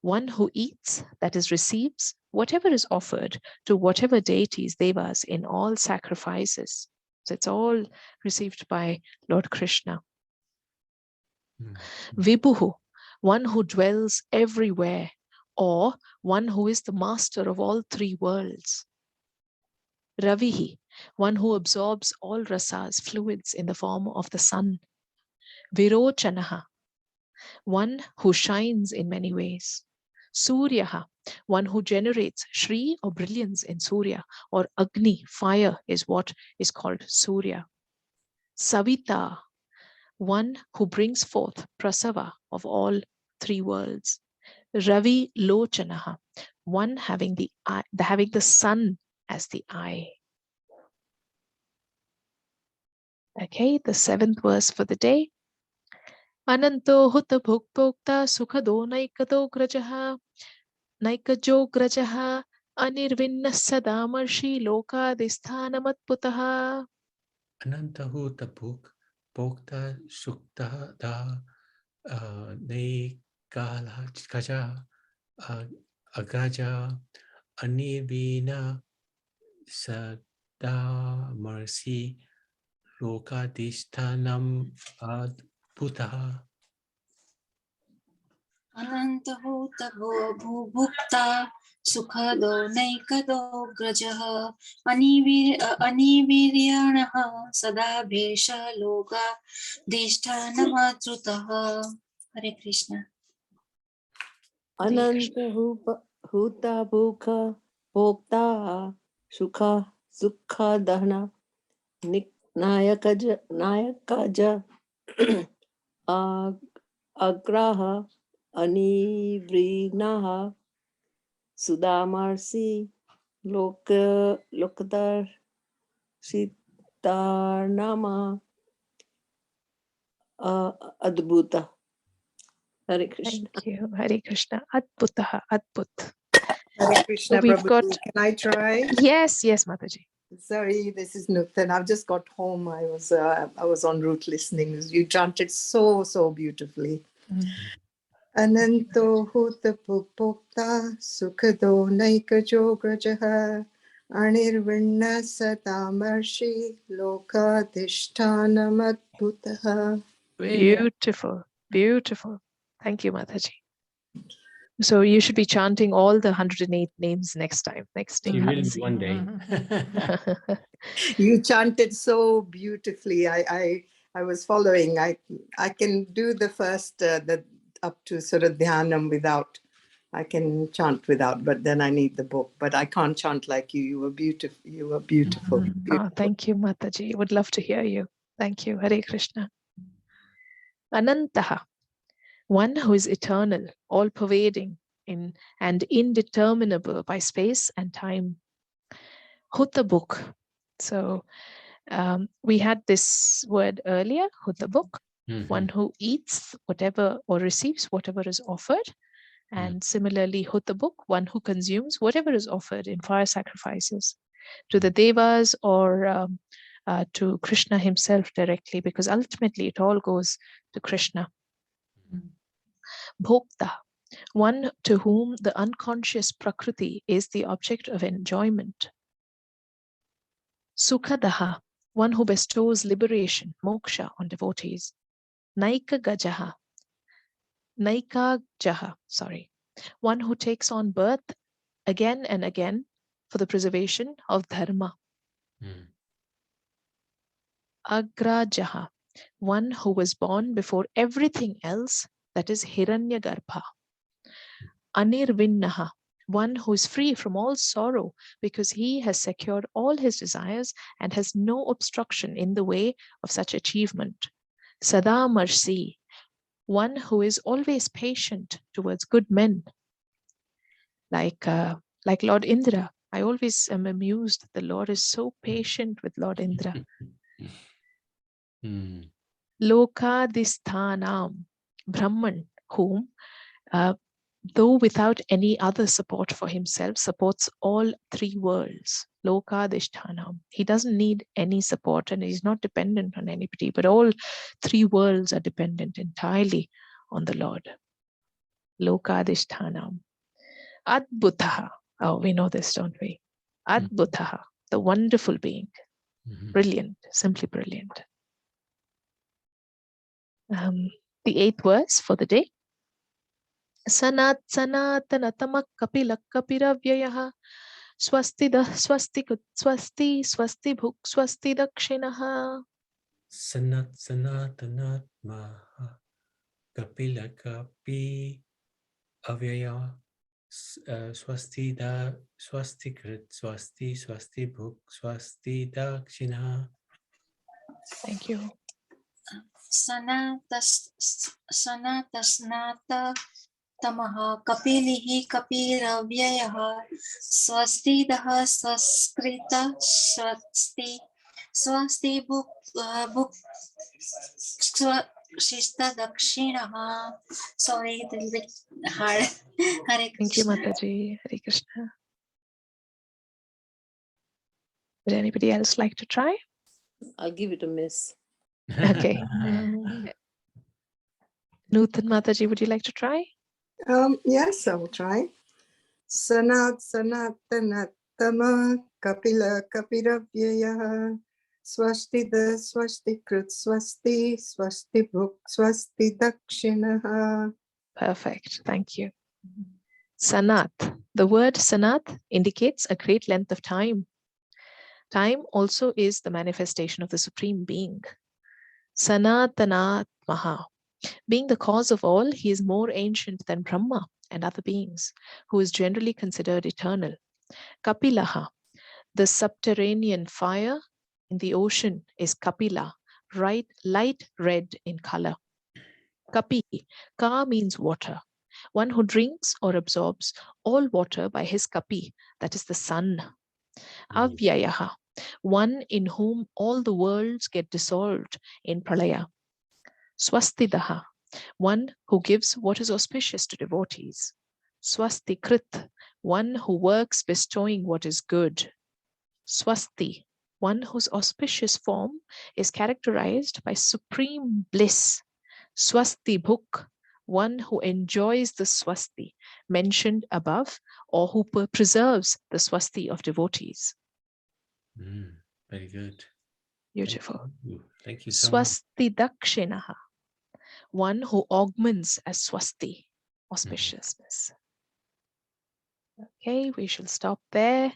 one who eats, that is receives, whatever is offered to whatever deities, devas, in all sacrifices. So it's all received by Lord Krishna. Vibhuhu, one who dwells everywhere, or one who is the master of all three worlds. Ravihi, one who absorbs all rasas, fluids in the form of the sun. Virochanaha, one who shines in many ways. Suryaha, one who generates Shri or brilliance in Surya, or Agni, fire is what is called Surya. Savita, one who brings forth prasava of all three worlds. Ravi Lochanaha, one having the sun as the eye. Okay, the 7th verse for the day. Ananto hutta bhukpokta sukhado naikato grajaha naikajo grajaha anirvinna sadamarshi lokadistanamatputaha. Anantahu tapuk bhokta sukta da ne kala kaja agraja anivina sada marsi lokadishtanam adbhutaha. अनन्तभूत भुभुक्ता सुखदो नैकदो ग्रजः अनिवीर्यणः सदा भेष लोकाधिष्ठानमातृतः. हरे Krishna. Ananta Huta Bhuka Bhokta Sukha Dahana Nayakaja Agraha Anivrinaha Sudamarsi Lokadar Sitarnama Adbhuta. Hare Krishna. Thank you. Hare Krishna. Adbhutaha, Adbhut. Hare Krishna, we've Prabhuji. got- Can I try? Yes, Mataji. Sorry, this is Nutan. I've just got home. I was en route listening. You chanted so beautifully. Ananto huta pupokta sukhado naikajo grajaha anirvinna satamarshi lokadhishtanamadbhutaha. Beautiful. Beautiful. Thank you, Mataji. So you should be chanting all the 108 names next time, next day. You will be one day. You chanted so beautifully. I was following. I can do the first the up to sort of dhyanam without I can chant without, but then I need the book. But I can't chant like you. You were beautiful. You were beautiful. Oh, thank you, Mataji. Would love to hear you. Thank you. Hare Krishna. Anantaha, one who is eternal, all-pervading and indeterminable by space and time. Hutabuk. So we had this word earlier, Hutabuk, one who eats whatever or receives whatever is offered. And similarly, Hutabuk, one who consumes whatever is offered in fire sacrifices to the Devas or to Krishna himself directly, because ultimately it all goes to Krishna. Bhokta, one to whom the unconscious Prakriti is the object of enjoyment. Sukhadaha, one who bestows liberation, moksha, on devotees. Naika Jaha, one who takes on birth again and again for the preservation of dharma. Agrajaha, one who was born before everything else, that is Hiranyagarbha. Anirvinnaha, one who is free from all sorrow because he has secured all his desires and has no obstruction in the way of such achievement. Sadamarsi, one who is always patient towards good men. Like Lord Indra, I always am amused that the Lord is so patient with Lord Indra. Lokadisthanam, Brahman, whom though without any other support for himself, supports all three worlds. Lokadishthanam. He doesn't need any support and he's not dependent on anybody, but all three worlds are dependent entirely on the Lord. Lokadishthanam. Adbhutaha. Oh, we know this, don't we? Adbhutaha, the wonderful being. Brilliant, simply brilliant. The 8th verse for the day. Sanat sanatanatamah kapila kapiravyayah swasti bhuk swasti dakshinaha. Sanatanatma kapila kapi avyaya swasti krit swasti bhuk swasti dakshina. Thank you. Sanatasnata tamaha kapilihi kapiravyayah swastidah swaskrita swasti bhuk swashista dakshinaha. Sorry, it's a little bit hard. Hare Thank you, Krishna. Mataji. Hare Krishna. Would anybody else like to try? I'll give it a miss. Okay. Nutan Mataji, would you like to try? Yes, I will try. Sanat sanatanattama kapila kapiravyayah swasti krut swasti bhuk swasti dakshinaha. Perfect. Thank you. Sanat. The word sanat indicates a great length of time. Time also is the manifestation of the Supreme Being. Sanatanat Maha. Being the cause of all, he is more ancient than Brahma and other beings, who is generally considered eternal. Kapilaha. The subterranean fire in the ocean is Kapila, light red in color. Kapi. Ka means water. One who drinks or absorbs all water by his kapi, that is the sun. Avyayaha, one in whom all the worlds get dissolved in pralaya. Swastidaha, one who gives what is auspicious to devotees. Swastikrit, one who works bestowing what is good. Swasti, one whose auspicious form is characterized by supreme bliss. Swasti bhuk, one who enjoys the swasti mentioned above or who preserves the swasti of devotees. Very good. Beautiful. Thank you so much. Swasti dakshinaha, one who augments as swasti, auspiciousness. Okay, we shall stop there.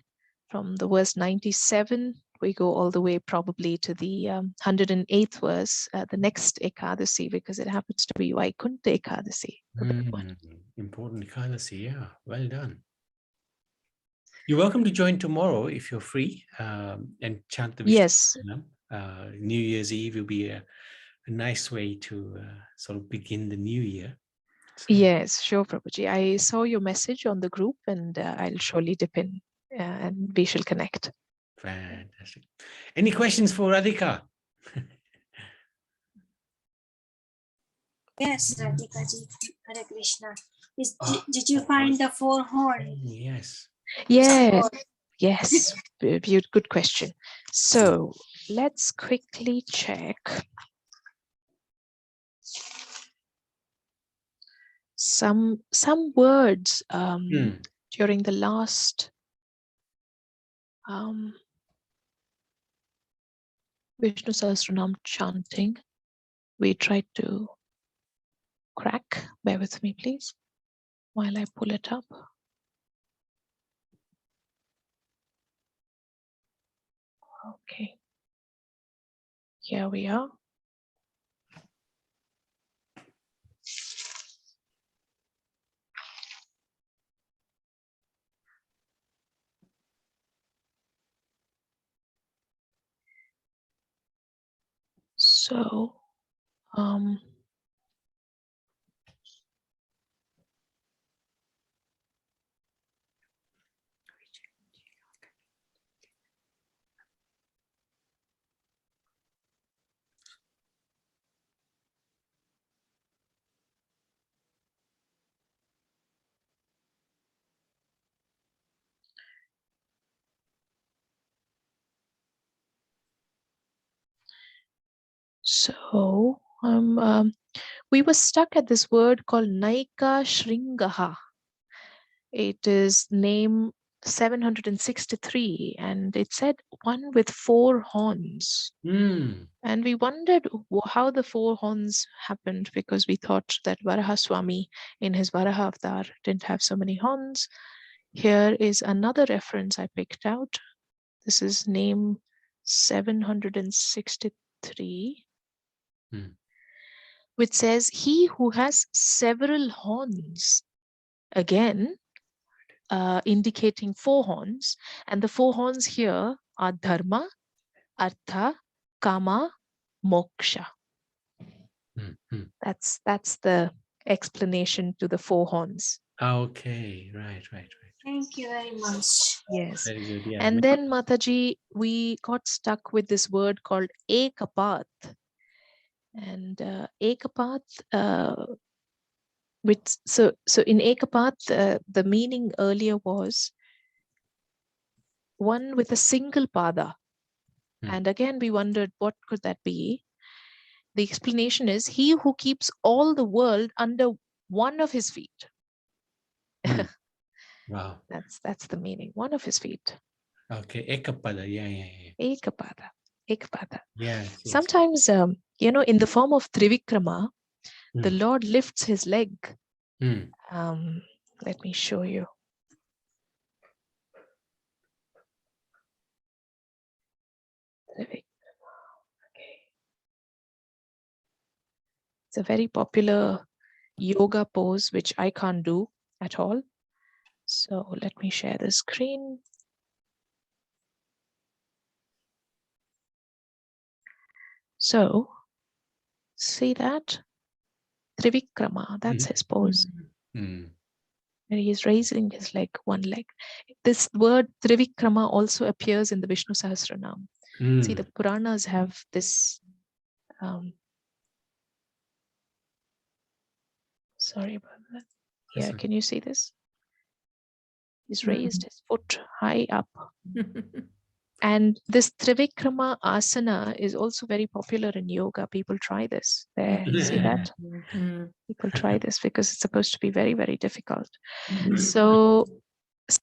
From the verse 97, we go all the way probably to the 108th verse, the next Ekadasi, because it happens to be Vaikunta Ekadasi. a big one. Important Ekadasi, yeah, well done. You're welcome to join tomorrow if you're free and chant the Vishnu. Yes, New Year's Eve will be a nice way to sort of begin the new year. So, yes, sure, Prabhuji. I saw your message on the group, and I'll surely dip in and we shall connect. fantastic. Any questions for Radhika? Yes, Radhika ji, Hare Krishna. Did you find the four horn? Yes. Yes, yes, good question. So let's quickly check some words during the last Vishnu Sahasranam chanting. We tried to crack. Bear with me, please, while I pull it up. Okay, here we are. So, we were stuck at this word called Naika Shringaha. It is name 763, and it said one with four horns. And we wondered how the four horns happened, because we thought that Varahaswami in his Varaha avatar didn't have so many horns. Here is another reference I picked out. This is name 763, which says, he who has several horns. Again, indicating four horns, and the four horns here are dharma, artha, kama, moksha. That's the explanation to the four horns. Okay, right. Thank you very much. Yes. Very good, yeah. And then, Mataji, we got stuck with this word called Ekapath. And Ekapath, so in Ekapath, the meaning earlier was one with a single pada. And again, we wondered, what could that be? The explanation is he who keeps all the world under one of his feet. Wow. That's the meaning. One of his feet. Okay, Ekapada, yeah. Ekapada. Yes. Sometimes, in the form of Trivikrama, the Lord lifts his leg. Let me show you. Okay. It's a very popular yoga pose, which I can't do at all. So let me share the screen. So, see that? Trivikrama, that's his pose. And he's raising his leg, one leg. This word Trivikrama also appears in the Vishnu Sahasranam. See, the Puranas have this. Sorry about that. Yeah, can you see this? He's raised his foot high up. And this Trivikrama asana is also very popular in yoga. People try this. There, see that? People try this because it's supposed to be very, very difficult. So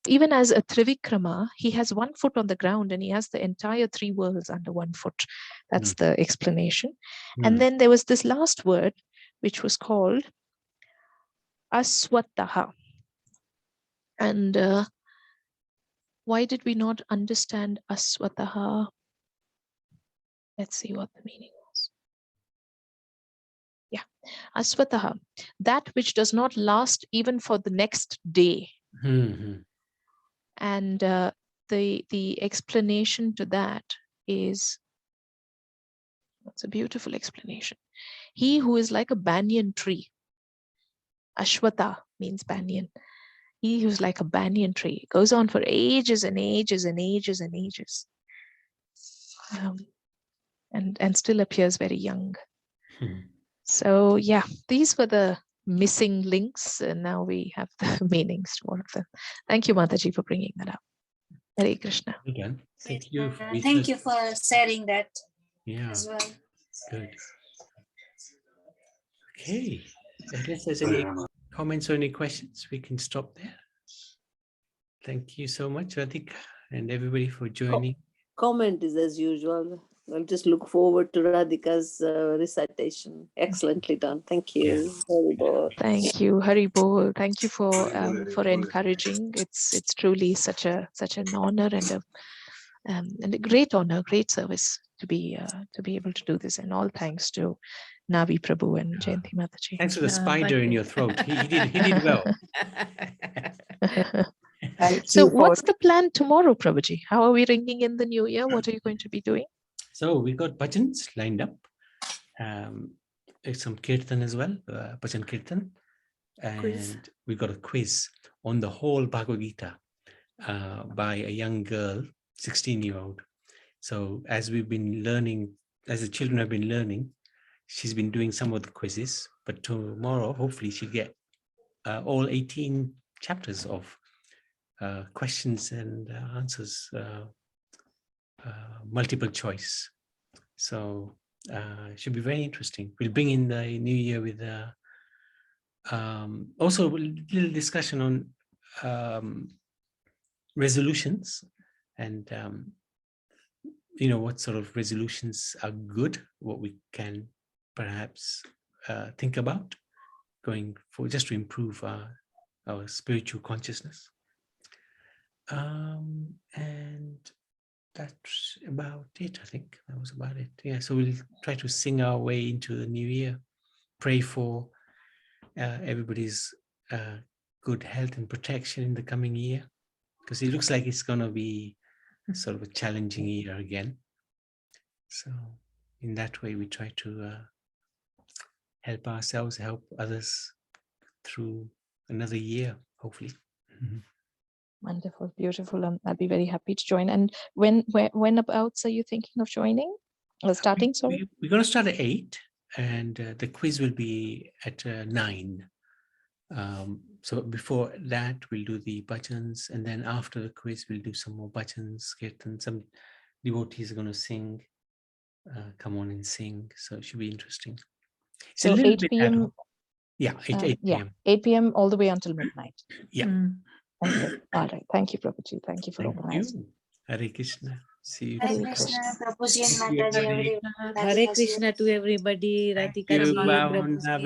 even as a Trivikrama, he has one foot on the ground and he has the entire three worlds under one foot. That's the explanation. And then there was this last word, which was called Aswataha. And why did we not understand Aswataha? Let's see what the meaning was. Yeah. Aswataha, that which does not last even for the next day. Mhm. And the explanation to that is, it's a beautiful explanation. He who is like a banyan tree. Ashwata means banyan. He who's like a banyan tree. It goes on for ages and ages and ages and ages. And still appears very young. So yeah, these were the missing links, and now we have the meanings to all of them. Thank you, Mataji, for bringing that up. Hare Krishna. Again, thank you. Thank you for sharing that as well. Good. Okay. Unless there's any comments or any questions, we can stop there. Thank you so much, Radhika, and everybody for joining. Comment is as usual. I'll just look forward to Radhika's recitation. Excellently done. Thank you. Very good. Thank you, Hari Bol. Thank you for encouraging. It's truly such an honor and a great honor, great service to be able to do this. And all thanks to Navi Prabhu and Jayanti Mataji. Thanks for the spider in your throat. He did well. So what's the plan tomorrow, Prabhuji? How are we ringing in the new year? What are you going to be doing? So we got bhajans lined up. Some kirtan as well, bhajan kirtan. And we got a quiz on the whole Bhagavad Gita by a young girl, 16-year-old. So as we've been learning, as the children have been learning, she's been doing some of the quizzes, but tomorrow, hopefully she'll get all 18 chapters of questions and answers, multiple choice. So it should be very interesting. We'll bring in the new year with also a little discussion on resolutions and what sort of resolutions are good, what we can perhaps think about going for, just to improve our spiritual consciousness. And that's about it. I think that was about it. Yeah, so we'll try to sing our way into the new year, pray for everybody's good health and protection in the coming year, because it looks like it's going to be sort of a challenging year again. So in that way, we try to help ourselves, help others through another year, hopefully. Wonderful, beautiful. I'll be very happy to join. And whenabouts are you thinking of joining or starting? Sorry, we're going to start at 8, and the quiz will be at 9. So before that, we'll do the bhajans, and then after the quiz, we'll do some more bhajans, kirtan. Some devotees are going to sing, come on and sing. So it should be interesting. It's so 8 p.m. Yeah, 8 p.m. 8 p.m. all the way until midnight. Yeah. Okay. All right. Thank you, Prabhuji. Thank you for organizing. Hare Krishna. See you. Hare Krishna, Prabhuji and Mataji, everyone. Hare Krishna to everybody. Radhika ji, Prabhuji.